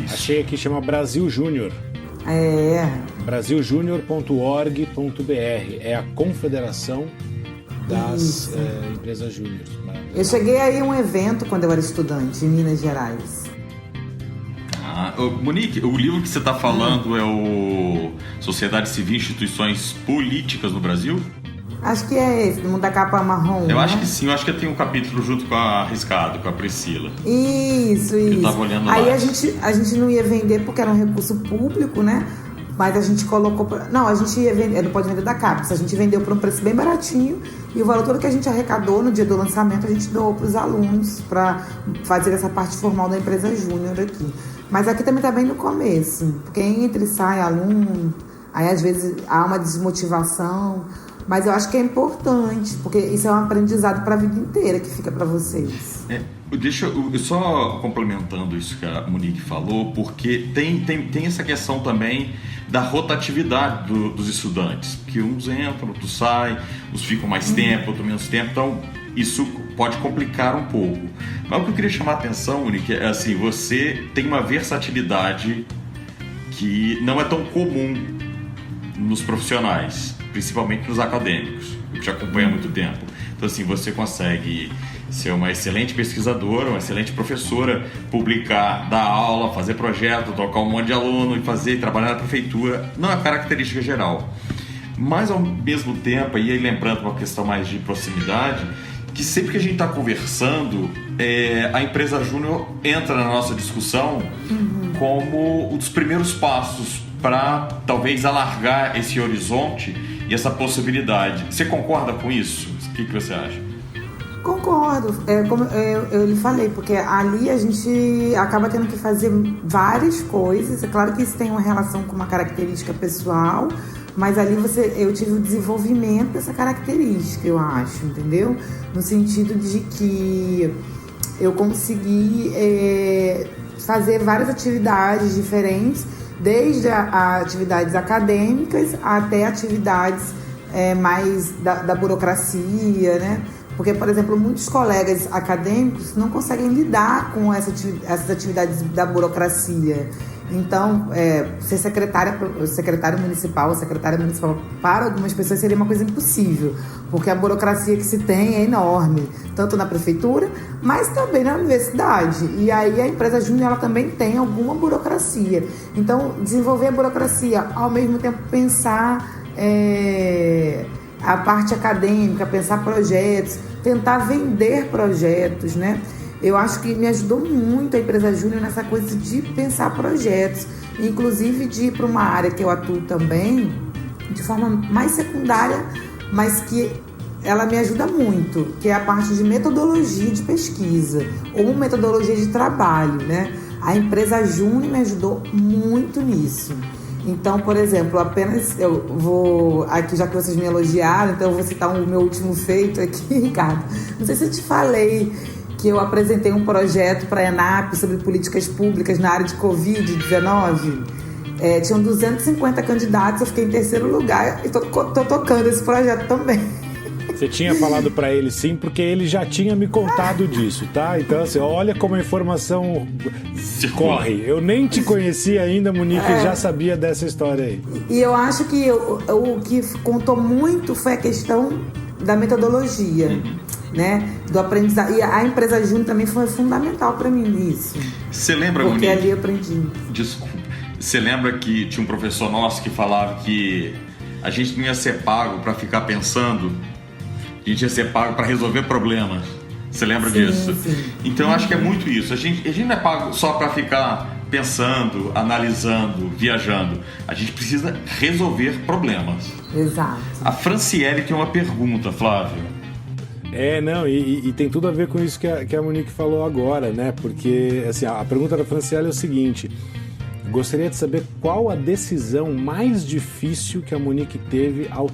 Isso. Achei aqui, chama Brasil Júnior. BrasilJúnior.org.br. É a confederação das empresas júnior. Eu cheguei aí a um evento quando eu era estudante em Minas Gerais. Monique, o livro que você está falando é o Sociedade Civil e Instituições Políticas no Brasil? Acho que é esse, do mundo da capa marrom. Eu acho que sim, eu acho que tem um capítulo junto com a Arriscado, com a Priscila. Isso. Eu tava olhando aí lá. A gente não ia vender porque era um recurso público, né? Mas a gente colocou... Não, a gente ia vender, não pode vender da CAPES, a gente vendeu por um preço bem baratinho e o valor todo que a gente arrecadou no dia do lançamento a gente doou para os alunos para fazer essa parte formal da empresa júnior aqui. Mas aqui também está bem no começo, porque entra e sai aluno, aí às vezes há uma desmotivação, mas eu acho que é importante, porque isso é um aprendizado para a vida inteira que fica para vocês. Deixa eu só complementando isso que a Monique falou, porque tem essa questão também da rotatividade dos estudantes, que uns entram, outros saem, uns ficam mais tempo, outros menos tempo, então isso pode complicar um pouco. Mas o que eu queria chamar a atenção, Monique, é assim, você tem uma versatilidade que não é tão comum nos profissionais, principalmente nos acadêmicos, que te acompanha há muito tempo. Então assim, você consegue ser uma excelente pesquisadora, uma excelente professora, publicar, dar aula, fazer projeto, tocar um monte de aluno e trabalhar na prefeitura, não é característica geral. Mas ao mesmo tempo, e aí lembrando uma questão mais de proximidade, que sempre que a gente está conversando, a empresa júnior entra na nossa discussão como um dos primeiros passos para talvez alargar esse horizonte e essa possibilidade. Você concorda com isso? O que você acha? Concordo, como eu lhe falei, porque ali a gente acaba tendo que fazer várias coisas. É claro que isso tem uma relação com uma característica pessoal, mas ali eu tive o desenvolvimento dessa característica, eu acho, entendeu? No sentido de que eu consegui fazer várias atividades diferentes, desde atividades acadêmicas até atividades mais da burocracia, né? Porque, por exemplo, muitos colegas acadêmicos não conseguem lidar com essas atividades da burocracia. Então, ser secretário municipal ou secretária municipal para algumas pessoas seria uma coisa impossível, porque a burocracia que se tem é enorme, tanto na prefeitura, mas também na universidade. E aí a empresa júnior ela também tem alguma burocracia. Então, desenvolver a burocracia, ao mesmo tempo pensar a parte acadêmica, pensar projetos, tentar vender projetos, né? Eu acho que me ajudou muito a empresa júnior nessa coisa de pensar projetos, inclusive de ir para uma área que eu atuo também, de forma mais secundária, mas que ela me ajuda muito, que é a parte de metodologia de pesquisa ou metodologia de trabalho, né? A empresa júnior me ajudou muito nisso. Então, por exemplo, eu vou aqui, já que vocês me elogiaram, então eu vou citar o meu último feito aqui, Ricardo. Não sei se eu te falei que eu apresentei um projeto para a ENAP sobre políticas públicas na área de Covid-19. Tinham 250 candidatos, eu fiquei em terceiro lugar e tô tocando esse projeto também. Você tinha falado para ele sim, porque ele já tinha me contado disso, tá? Então, assim, olha como a informação corre. Eu nem te conhecia ainda, Monique, já sabia dessa história aí. E eu acho que o que contou muito foi a questão da metodologia, né? Do aprendizado. E a empresa júnior também foi fundamental para mim nisso. Você lembra, Monique? Porque ali eu aprendi. Desculpa. Você lembra que tinha um professor nosso que falava que a gente não ia ser pago para ficar pensando, a gente ia ser pago para resolver problemas. Você lembra disso? Sim. Então eu acho que é muito isso. A gente não é pago só para ficar pensando, analisando, viajando. A gente precisa resolver problemas. Exato. A Franciele tem uma pergunta, Flávio. E tem tudo a ver com isso que a Monique falou agora, né? Porque assim, a pergunta da Franciele é o seguinte: gostaria de saber qual a decisão mais difícil que a Monique teve ao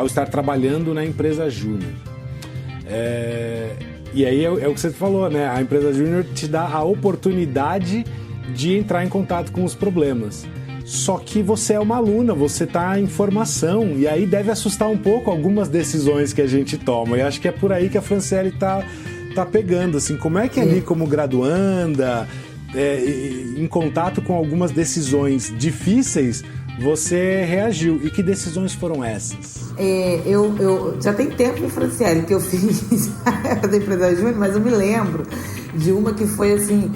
estar trabalhando na empresa Júnior. E aí é o que você falou, né? A empresa Júnior te dá a oportunidade de entrar em contato com os problemas. Só que você é uma aluna, você está em formação, e aí deve assustar um pouco algumas decisões que a gente toma. E acho que é por aí que a Franciele tá pegando, assim, como é que ali como graduanda, em contato com algumas decisões difíceis, você reagiu. E que decisões foram essas? Eu já tem tempo, Franciele, que eu fiz da empresa Júnior, mas eu me lembro de uma que foi assim,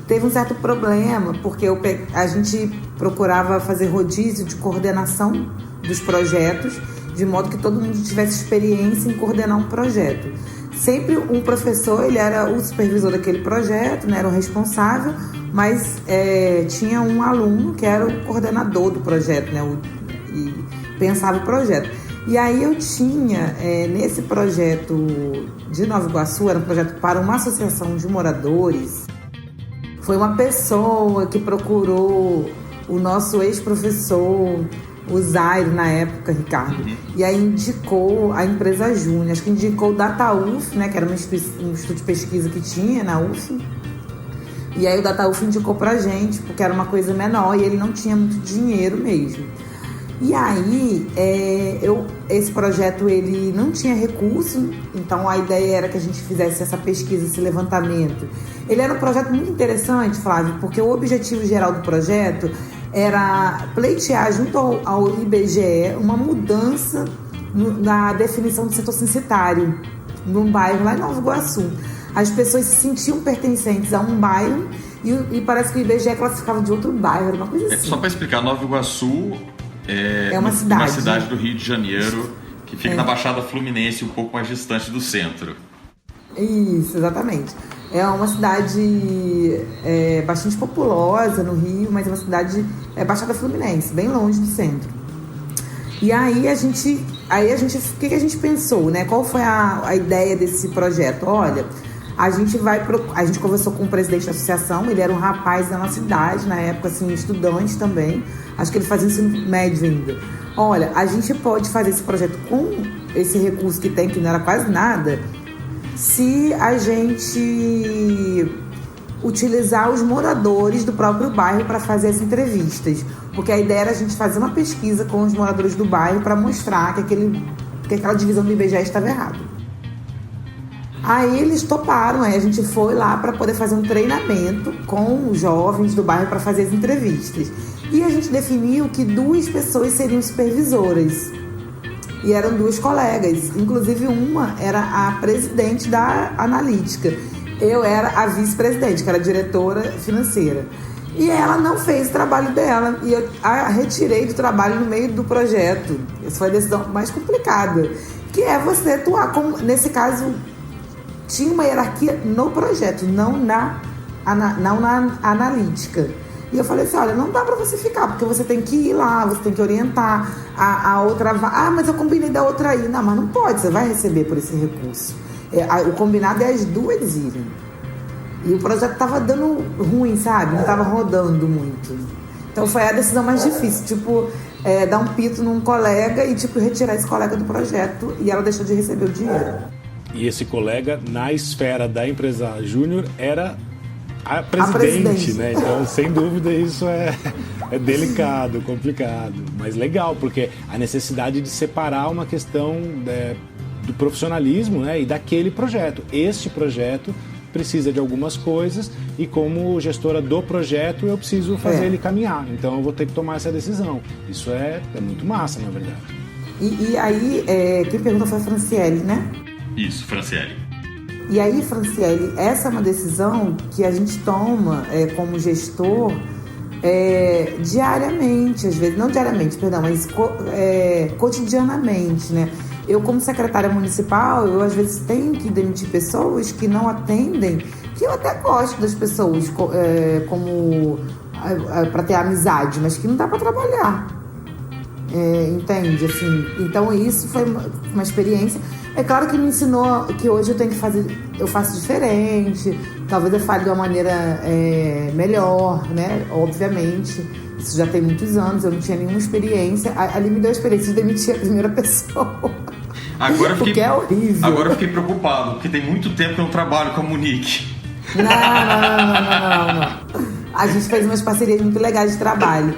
teve um certo problema, porque a gente procurava fazer rodízio de coordenação dos projetos, de modo que todo mundo tivesse experiência em coordenar um projeto. Sempre um professor, ele era o supervisor daquele projeto, né, era o responsável, mas tinha um aluno que era o coordenador do projeto, né, e pensava o projeto. E aí eu tinha, nesse projeto de Nova Iguaçu, era um projeto para uma associação de moradores. Foi uma pessoa que procurou o nosso ex-professor, o Zairo, na época, Ricardo, e aí indicou a empresa Júnior, acho que indicou o DataUF, né, que era um instituto de pesquisa que tinha na UF, e aí o DataUF indicou pra gente, porque era uma coisa menor e ele não tinha muito dinheiro mesmo. E aí, esse projeto ele não tinha recurso, então a ideia era que a gente fizesse essa pesquisa, esse levantamento. Ele era um projeto muito interessante, Flávio, porque o objetivo geral do projeto era pleitear junto ao IBGE uma mudança na definição do setor censitário num bairro lá em Nova Iguaçu. As pessoas se sentiam pertencentes a um bairro e parece que o IBGE classificava de outro bairro, era uma coisa assim. Só para explicar, Nova Iguaçu é uma cidade do Rio de Janeiro que fica na Baixada Fluminense, um pouco mais distante do centro. Isso, exatamente. É uma cidade bastante populosa no Rio, mas é uma cidade Baixada Fluminense, bem longe do centro. E aí o que a gente pensou, né? Qual foi a ideia desse projeto? Olha, a gente conversou com o presidente da associação, ele era um rapaz da nossa idade, na época, assim, estudante também, acho que ele fazia ensino médio ainda. Olha, a gente pode fazer esse projeto com esse recurso que tem, que não era quase nada, se a gente utilizar os moradores do próprio bairro para fazer as entrevistas. Porque a ideia era a gente fazer uma pesquisa com os moradores do bairro para mostrar que aquela divisão do IBGE estava errada. Aí eles toparam, aí a gente foi lá para poder fazer um treinamento com os jovens do bairro para fazer as entrevistas. E a gente definiu que 2 pessoas seriam supervisoras. E eram 2 colegas, inclusive uma era a presidente da analítica. Eu era a vice-presidente, que era a diretora financeira. E ela não fez o trabalho dela. E eu a retirei do trabalho no meio do projeto. Essa foi a decisão mais complicada. Que é você atuar como, nesse caso, tinha uma hierarquia no projeto, não na analítica. E eu falei assim, olha, não dá pra você ficar, porque você tem que ir lá, você tem que orientar a outra... Ah, mas eu combinei da outra aí. Não, mas não pode, você vai receber por esse recurso. O combinado é as 2 irem. E o projeto tava dando ruim, sabe? Não tava rodando muito. Então foi a decisão mais difícil, dar um pito num colega e, retirar esse colega do projeto, e ela deixou de receber o dinheiro. E esse colega, na esfera da empresa Júnior, era a presidente, né? Então, sem dúvida, isso é delicado, complicado, mas legal, porque a necessidade de separar uma questão do profissionalismo, né, e daquele projeto. Este projeto precisa de algumas coisas e, como gestora do projeto, eu preciso fazer ele caminhar. Então, eu vou ter que tomar essa decisão. Isso é muito massa, na verdade. E aí, quem perguntou foi a Franciele, né? Isso, Franciele. E aí, Franciele, essa é uma decisão que a gente toma como gestor diariamente, às vezes, não diariamente, perdão, mas cotidianamente, né? Eu, como secretária municipal, eu às vezes tenho que demitir pessoas que não atendem, que eu até gosto das pessoas como para ter amizade, mas que não dá para trabalhar. Entende? Assim, então isso foi uma experiência. É claro que me ensinou que hoje eu faço diferente, talvez eu fale de uma maneira melhor, né? Obviamente, isso já tem muitos anos, eu não tinha nenhuma experiência. Ali me deu a experiência de demitir a primeira pessoa. Porque é horrível. Agora eu fiquei preocupado, porque tem muito tempo que eu não trabalho com a Monique. Não. A gente fez umas parcerias muito legais de trabalho.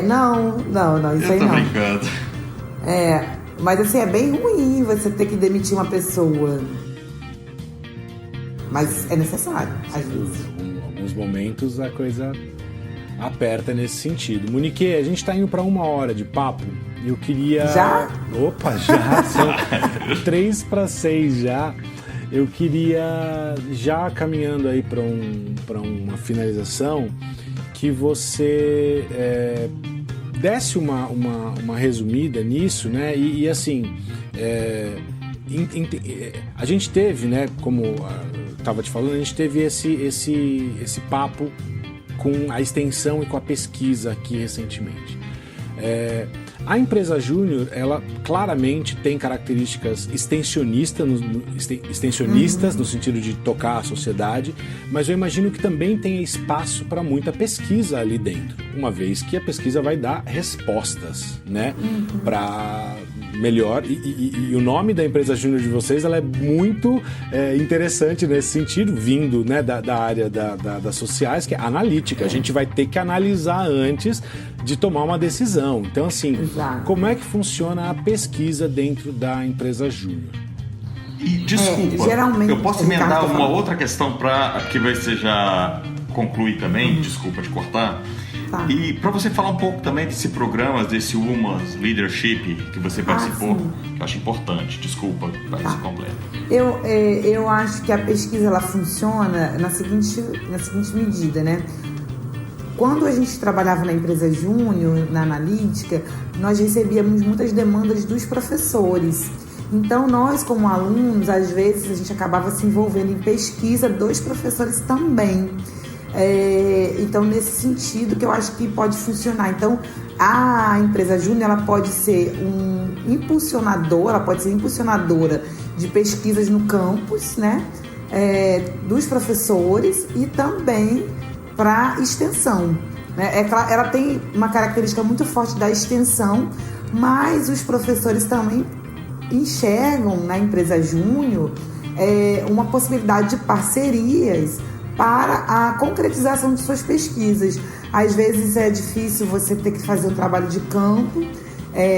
Não, isso eu aí tô não. brincando. Mas assim, é bem ruim você ter que demitir uma pessoa. Mas é necessário, às vezes. Em alguns momentos a coisa aperta nesse sentido. Monique, a gente tá indo para 1 hora de papo. Eu queria... Já? Opa, já! São 5:55 já. Eu queria, já caminhando aí para uma finalização, que você desse uma resumida nisso, né? E assim, a gente teve, né? Como estava te falando, a gente teve esse papo com a extensão e com a pesquisa aqui recentemente. A empresa júnior, ela claramente tem características extensionistas no sentido de tocar a sociedade, mas eu imagino que também tenha espaço para muita pesquisa ali dentro, uma vez que a pesquisa vai dar respostas, né, para melhor, e o nome da empresa júnior de vocês, ela é muito interessante nesse sentido, vindo, né, da área das sociais, que é analítica. A gente vai ter que analisar antes de tomar uma decisão. Então, assim, exato. Como é que funciona a pesquisa dentro da empresa júnior? E desculpa, geralmente, eu posso emendar uma falando. outra questão para que você já concluir também, desculpa te cortar. Tá. E para você falar um pouco também desse programa, desse Women's Leadership que você participou, que eu acho importante. Desculpa, vai ser completo. Eu acho que a pesquisa ela funciona na seguinte medida, né? Quando a gente trabalhava na empresa júnior, na analítica, nós recebíamos muitas demandas dos professores. Então, nós, como alunos, às vezes a gente acabava se envolvendo em pesquisa dos professores também. Então, nesse sentido que eu acho que pode funcionar. Então, a empresa júnior ela pode ser impulsionadora de pesquisas no campus, né? Dos professores e também para extensão, né? Ela tem uma característica muito forte da extensão, mas os professores também enxergam na empresa júnior uma possibilidade de parcerias para a concretização de suas pesquisas. Às vezes é difícil você ter que fazer um trabalho de campo,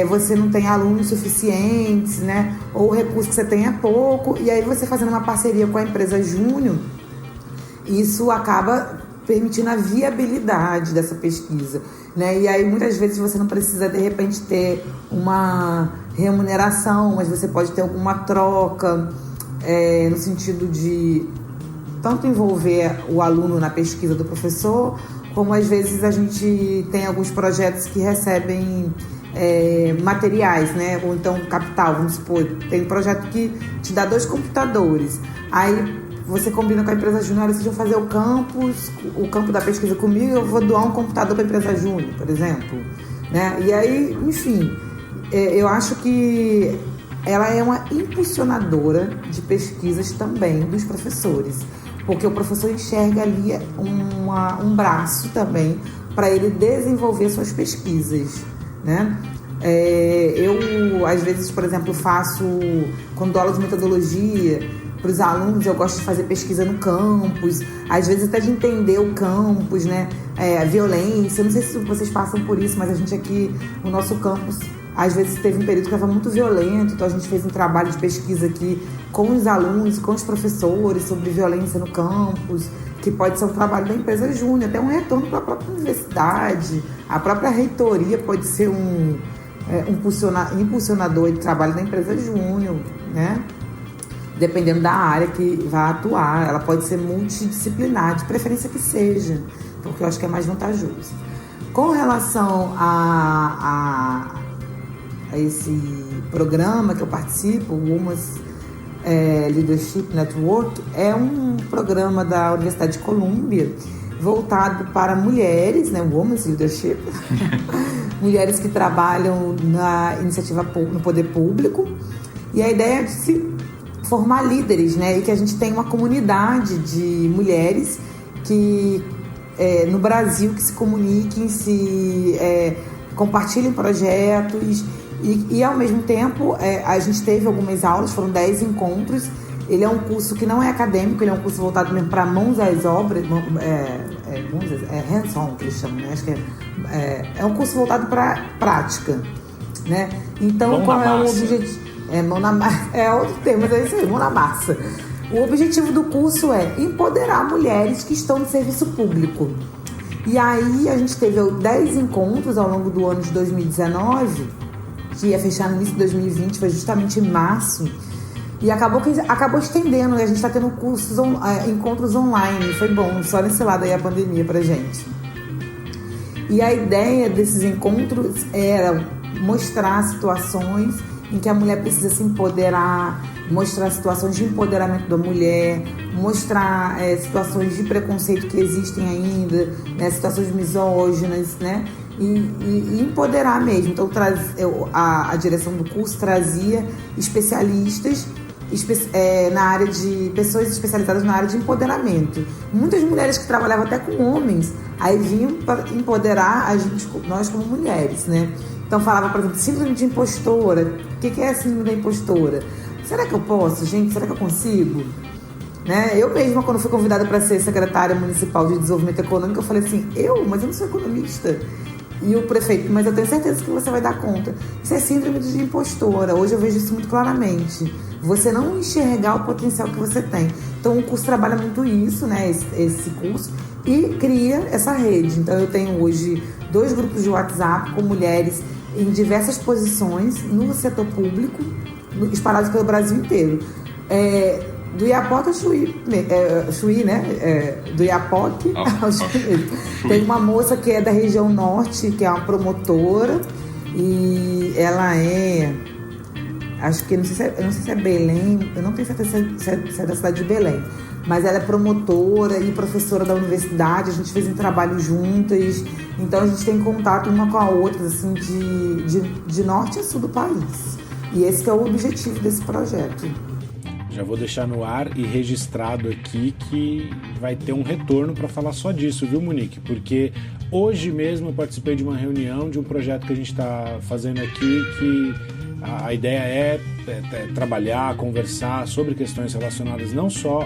você não tem alunos suficientes, né? Ou o recurso que você tem é pouco, e aí você fazendo uma parceria com a empresa júnior, isso acaba permitindo a viabilidade dessa pesquisa, né? E aí muitas vezes você não precisa de repente ter uma remuneração, mas você pode ter alguma troca, no sentido de tanto envolver o aluno na pesquisa do professor, como às vezes a gente tem alguns projetos que recebem materiais, né? Ou então capital, vamos supor, tem um projeto que te dá 2 computadores, aí você combina com a empresa júnior, vocês vão fazer o campo da pesquisa comigo, eu vou doar um computador para a empresa júnior, por exemplo, né? E aí, enfim, eu acho que ela é uma impulsionadora de pesquisas também dos professores, porque o professor enxerga ali um braço também para ele desenvolver suas pesquisas, né? Eu, às vezes, por exemplo, quando dou aula de metodologia para os alunos, eu gosto de fazer pesquisa no campus, às vezes até de entender o campus, né? A violência, não sei se vocês passam por isso, mas a gente aqui, no nosso campus, às vezes teve um período que estava muito violento, então a gente fez um trabalho de pesquisa aqui com os alunos, com os professores, sobre violência no campus, que pode ser um trabalho da empresa júnior, até um retorno para a própria universidade, a própria reitoria pode ser um impulsionador de trabalho da empresa júnior, né? Dependendo da área que vai atuar, ela pode ser multidisciplinar, de preferência que seja, porque eu acho que é mais vantajoso. Com relação a esse programa que eu participo, o Women's Leadership Network, é um programa da Universidade de Columbia voltado para mulheres, né, Women's Leadership, mulheres que trabalham na iniciativa no poder público, e a ideia é formar líderes, né? E que a gente tem uma comunidade de mulheres que no Brasil que se comuniquem, compartilhem projetos e ao mesmo tempo a gente teve algumas aulas, foram 10 encontros. Ele é um curso que não é acadêmico, ele é um curso voltado mesmo para mãos às obras, hands-on que eles chamam, né? Acho que é um curso voltado para prática, né? Então, qual é o objetivo? Mão na massa, é outro termo, mas é isso aí, mão na massa. O objetivo do curso é empoderar mulheres que estão no serviço público. E aí a gente teve 10 encontros ao longo do ano de 2019, que ia fechar no início de 2020, foi justamente em março. E acabou estendendo, né? A gente está tendo encontros online, foi bom, só nesse lado aí a pandemia pra gente. E a ideia desses encontros era mostrar situações em que a mulher precisa se empoderar, mostrar situações de empoderamento da mulher, mostrar situações de preconceito que existem ainda, né? Situações misóginas, né? E empoderar mesmo. Então a direção do curso trazia especialistas na área de pessoas especializadas na área de empoderamento. Muitas mulheres que trabalhavam até com homens, aí vinham para empoderar a gente, nós como mulheres, né? Então falava, por exemplo, síndrome de impostora. O que é a síndrome da impostora? Será que eu posso, gente? Será que eu consigo? Né? Eu mesma, quando fui convidada para ser secretária municipal de desenvolvimento econômico, eu falei assim, mas eu não sou economista. E o prefeito, mas eu tenho certeza que você vai dar conta. Isso é síndrome de impostora. Hoje eu vejo isso muito claramente. Você não enxergar o potencial que você tem. Então o curso trabalha muito isso, né? Esse curso. E cria essa rede. Então eu tenho hoje 2 grupos de WhatsApp com mulheres em diversas posições no setor público, espalhados pelo Brasil inteiro. Do Iapoque ao Chuí, né? Do Iapoque ao Chuí. Tem uma moça que é da região norte, que é uma promotora, e ela acho que, eu não sei se é Belém, eu não tenho certeza se é da cidade de Belém, mas ela é promotora e professora da universidade, a gente fez um trabalho juntas, então a gente tem contato uma com a outra, assim, de norte a sul do país. E esse que é o objetivo desse projeto. Já vou deixar no ar e registrado aqui que vai ter um retorno para falar só disso, viu, Monique? Porque hoje mesmo eu participei de uma reunião de um projeto que a gente está fazendo aqui, que a ideia é trabalhar, conversar sobre questões relacionadas não só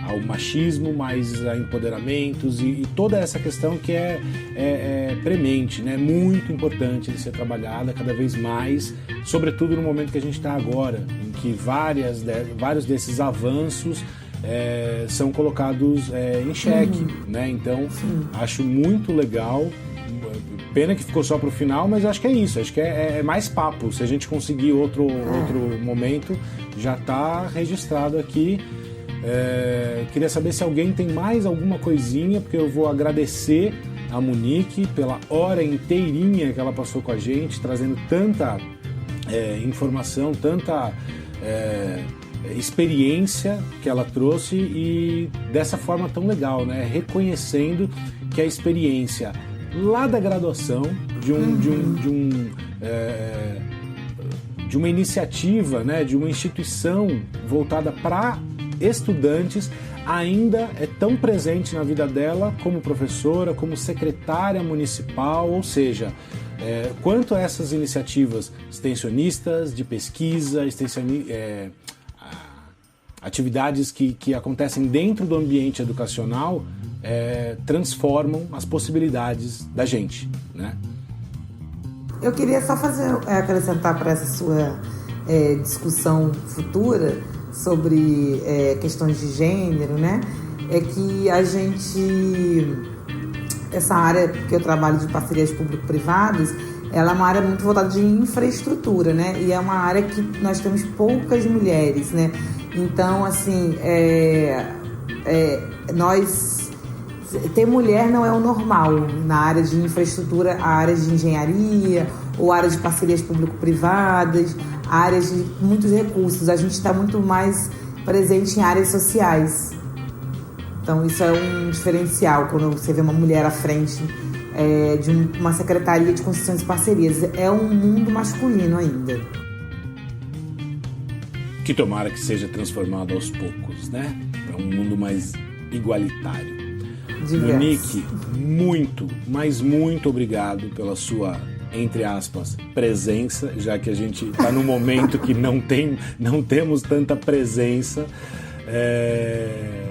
ao machismo, mas a empoderamentos e toda essa questão que é premente, né? Muito importante de ser trabalhada cada vez mais, sobretudo no momento que a gente está agora, em que vários desses avanços são colocados em xeque, né? Então, acho muito legal. Pena que ficou só pro final, mas acho que é isso. Acho que é mais papo. Se a gente conseguir outro momento, já está registrado aqui. Queria saber se alguém tem mais alguma coisinha, porque eu vou agradecer a Monique pela hora inteirinha que ela passou com a gente, trazendo tanta informação, tanta experiência que ela trouxe e dessa forma tão legal, né? Reconhecendo que a experiência lá da graduação de uma iniciativa, né, de uma instituição voltada para estudantes ainda é tão presente na vida dela como professora, como secretária municipal, ou seja, quanto a essas iniciativas extensionistas de pesquisa, atividades que acontecem dentro do ambiente educacional, transformam as possibilidades da gente, né? Eu queria só acrescentar para essa sua discussão futura sobre questões de gênero, né? É que essa área que eu trabalho de parcerias público-privadas, ela é uma área muito voltada de infraestrutura, né? E é uma área que nós temos poucas mulheres, né? Então, assim, ter mulher não é o normal na área de infraestrutura, a área de engenharia ou área de parcerias público-privadas, áreas de muitos recursos. A gente está muito mais presente em áreas sociais. Então isso é um diferencial quando você vê uma mulher à frente de uma secretaria de concessões e parcerias. É um mundo masculino ainda. que tomara que seja transformado aos poucos, né? Para um mundo mais igualitário. Diverso. Monique, muito, mas muito obrigado pela sua, entre aspas, presença, já que a gente está num momento que não temos tanta presença.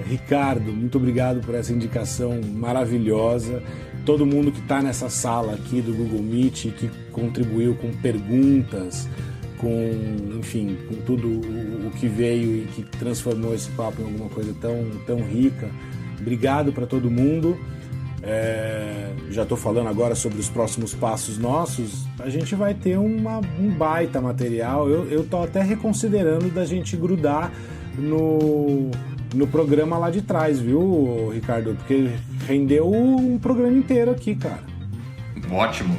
Ricardo, muito obrigado por essa indicação maravilhosa. Todo mundo que está nessa sala aqui do Google Meet, que contribuiu com perguntas, enfim, com tudo o que veio e que transformou esse papo em alguma coisa tão rica. Obrigado para todo mundo. Já estou falando agora sobre os próximos passos nossos. A gente vai ter um baita material. Eu estou até reconsiderando da gente grudar no programa lá de trás, viu, Ricardo? Porque rendeu um programa inteiro aqui, cara. Ótimo.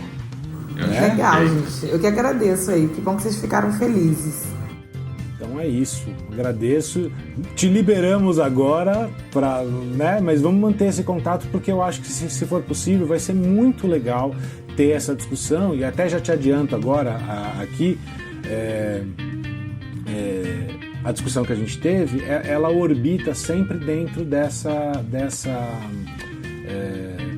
Legal, gente. Eu que agradeço aí. Que bom que vocês ficaram felizes. Então é isso. Agradeço. Te liberamos agora, né? Mas vamos manter esse contato, porque eu acho que, se for possível, vai ser muito legal ter essa discussão. E até já te adianto agora aqui, a discussão que a gente teve, ela orbita sempre dentro dessa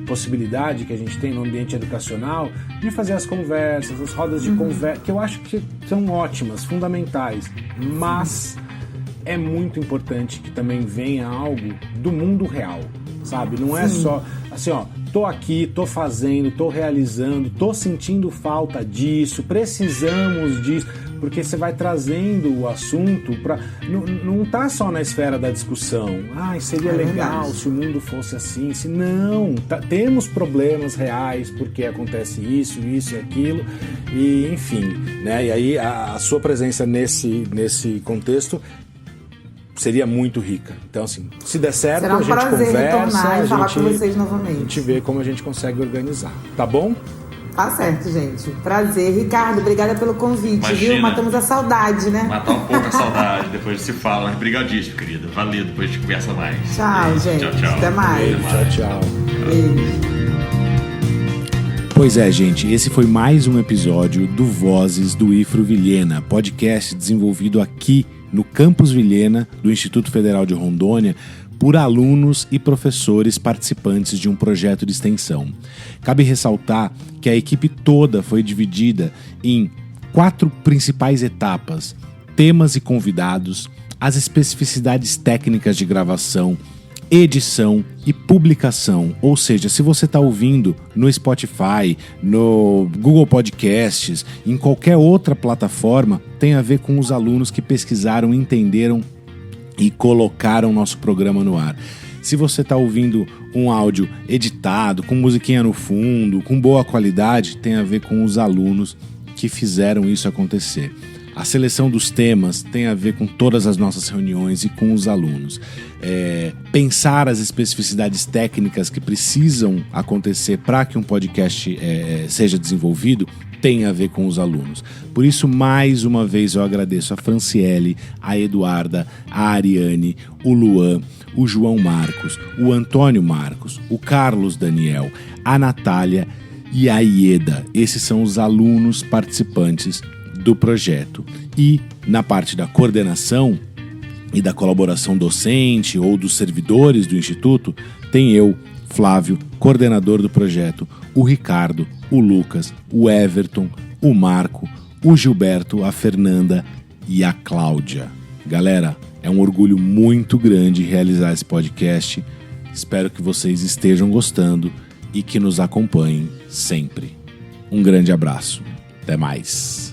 possibilidade que a gente tem no ambiente educacional de fazer as conversas, as rodas de conversa, que eu acho que são ótimas, fundamentais, mas é muito importante que também venha algo do mundo real, sabe? Não é só assim, ó, tô aqui, tô fazendo, tô realizando, tô sentindo falta disso, precisamos disso, porque você vai trazendo o assunto para não tá só na esfera da discussão. Seria legal se o mundo fosse assim. Não, temos problemas reais porque acontece isso e aquilo, e enfim, né? E aí a sua presença nesse contexto seria muito rica. Então, assim, se der certo, será um a gente prazer conversa, retornar e falar com vocês novamente. A gente vê como a gente consegue organizar. Tá bom? Tá certo, gente. Prazer. Ricardo, obrigada pelo convite, Imagina. viu? Matamos a saudade, né? Matar um pouco a saudade, depois se fala. Mas brigadíssimo, querida. Valeu, depois a gente conversa mais. Tchau, gente. Tchau. Até mais. Tchau. Beijo. Pois é, gente, esse foi mais um episódio do Vozes do IFRU Vilhena, podcast desenvolvido aqui no Campus Vilhena do Instituto Federal de Rondônia por alunos e professores participantes de um projeto de extensão. Cabe ressaltar que a equipe toda foi dividida em 4 principais etapas: temas e convidados, as especificidades técnicas de gravação, edição e publicação. Ou seja, se você está ouvindo no Spotify, no Google Podcasts, em qualquer outra plataforma, tem a ver com os alunos que pesquisaram, entenderam e colocaram nosso programa no ar. Se você está ouvindo um áudio editado, com musiquinha no fundo, com boa qualidade, tem a ver com os alunos que fizeram isso acontecer. A seleção dos temas tem a ver com todas as nossas reuniões e com os alunos. Pensar as especificidades técnicas que precisam acontecer para que um podcast seja desenvolvido tem a ver com os alunos. Por isso, mais uma vez, eu agradeço a Franciele, a Eduarda, a Ariane, o Luan, o João Marcos, o Antônio Marcos, o Carlos Daniel, a Natália e a Ieda. Esses são os alunos participantes do projeto. E na parte da coordenação e da colaboração docente ou dos servidores do Instituto, tem eu, Flávio, coordenador do projeto, o Ricardo, o Lucas, o Everton, o Marco, o Gilberto, a Fernanda e a Cláudia. Galera, é um orgulho muito grande realizar esse podcast. Espero que vocês estejam gostando e que nos acompanhem sempre. Um grande abraço. Até mais.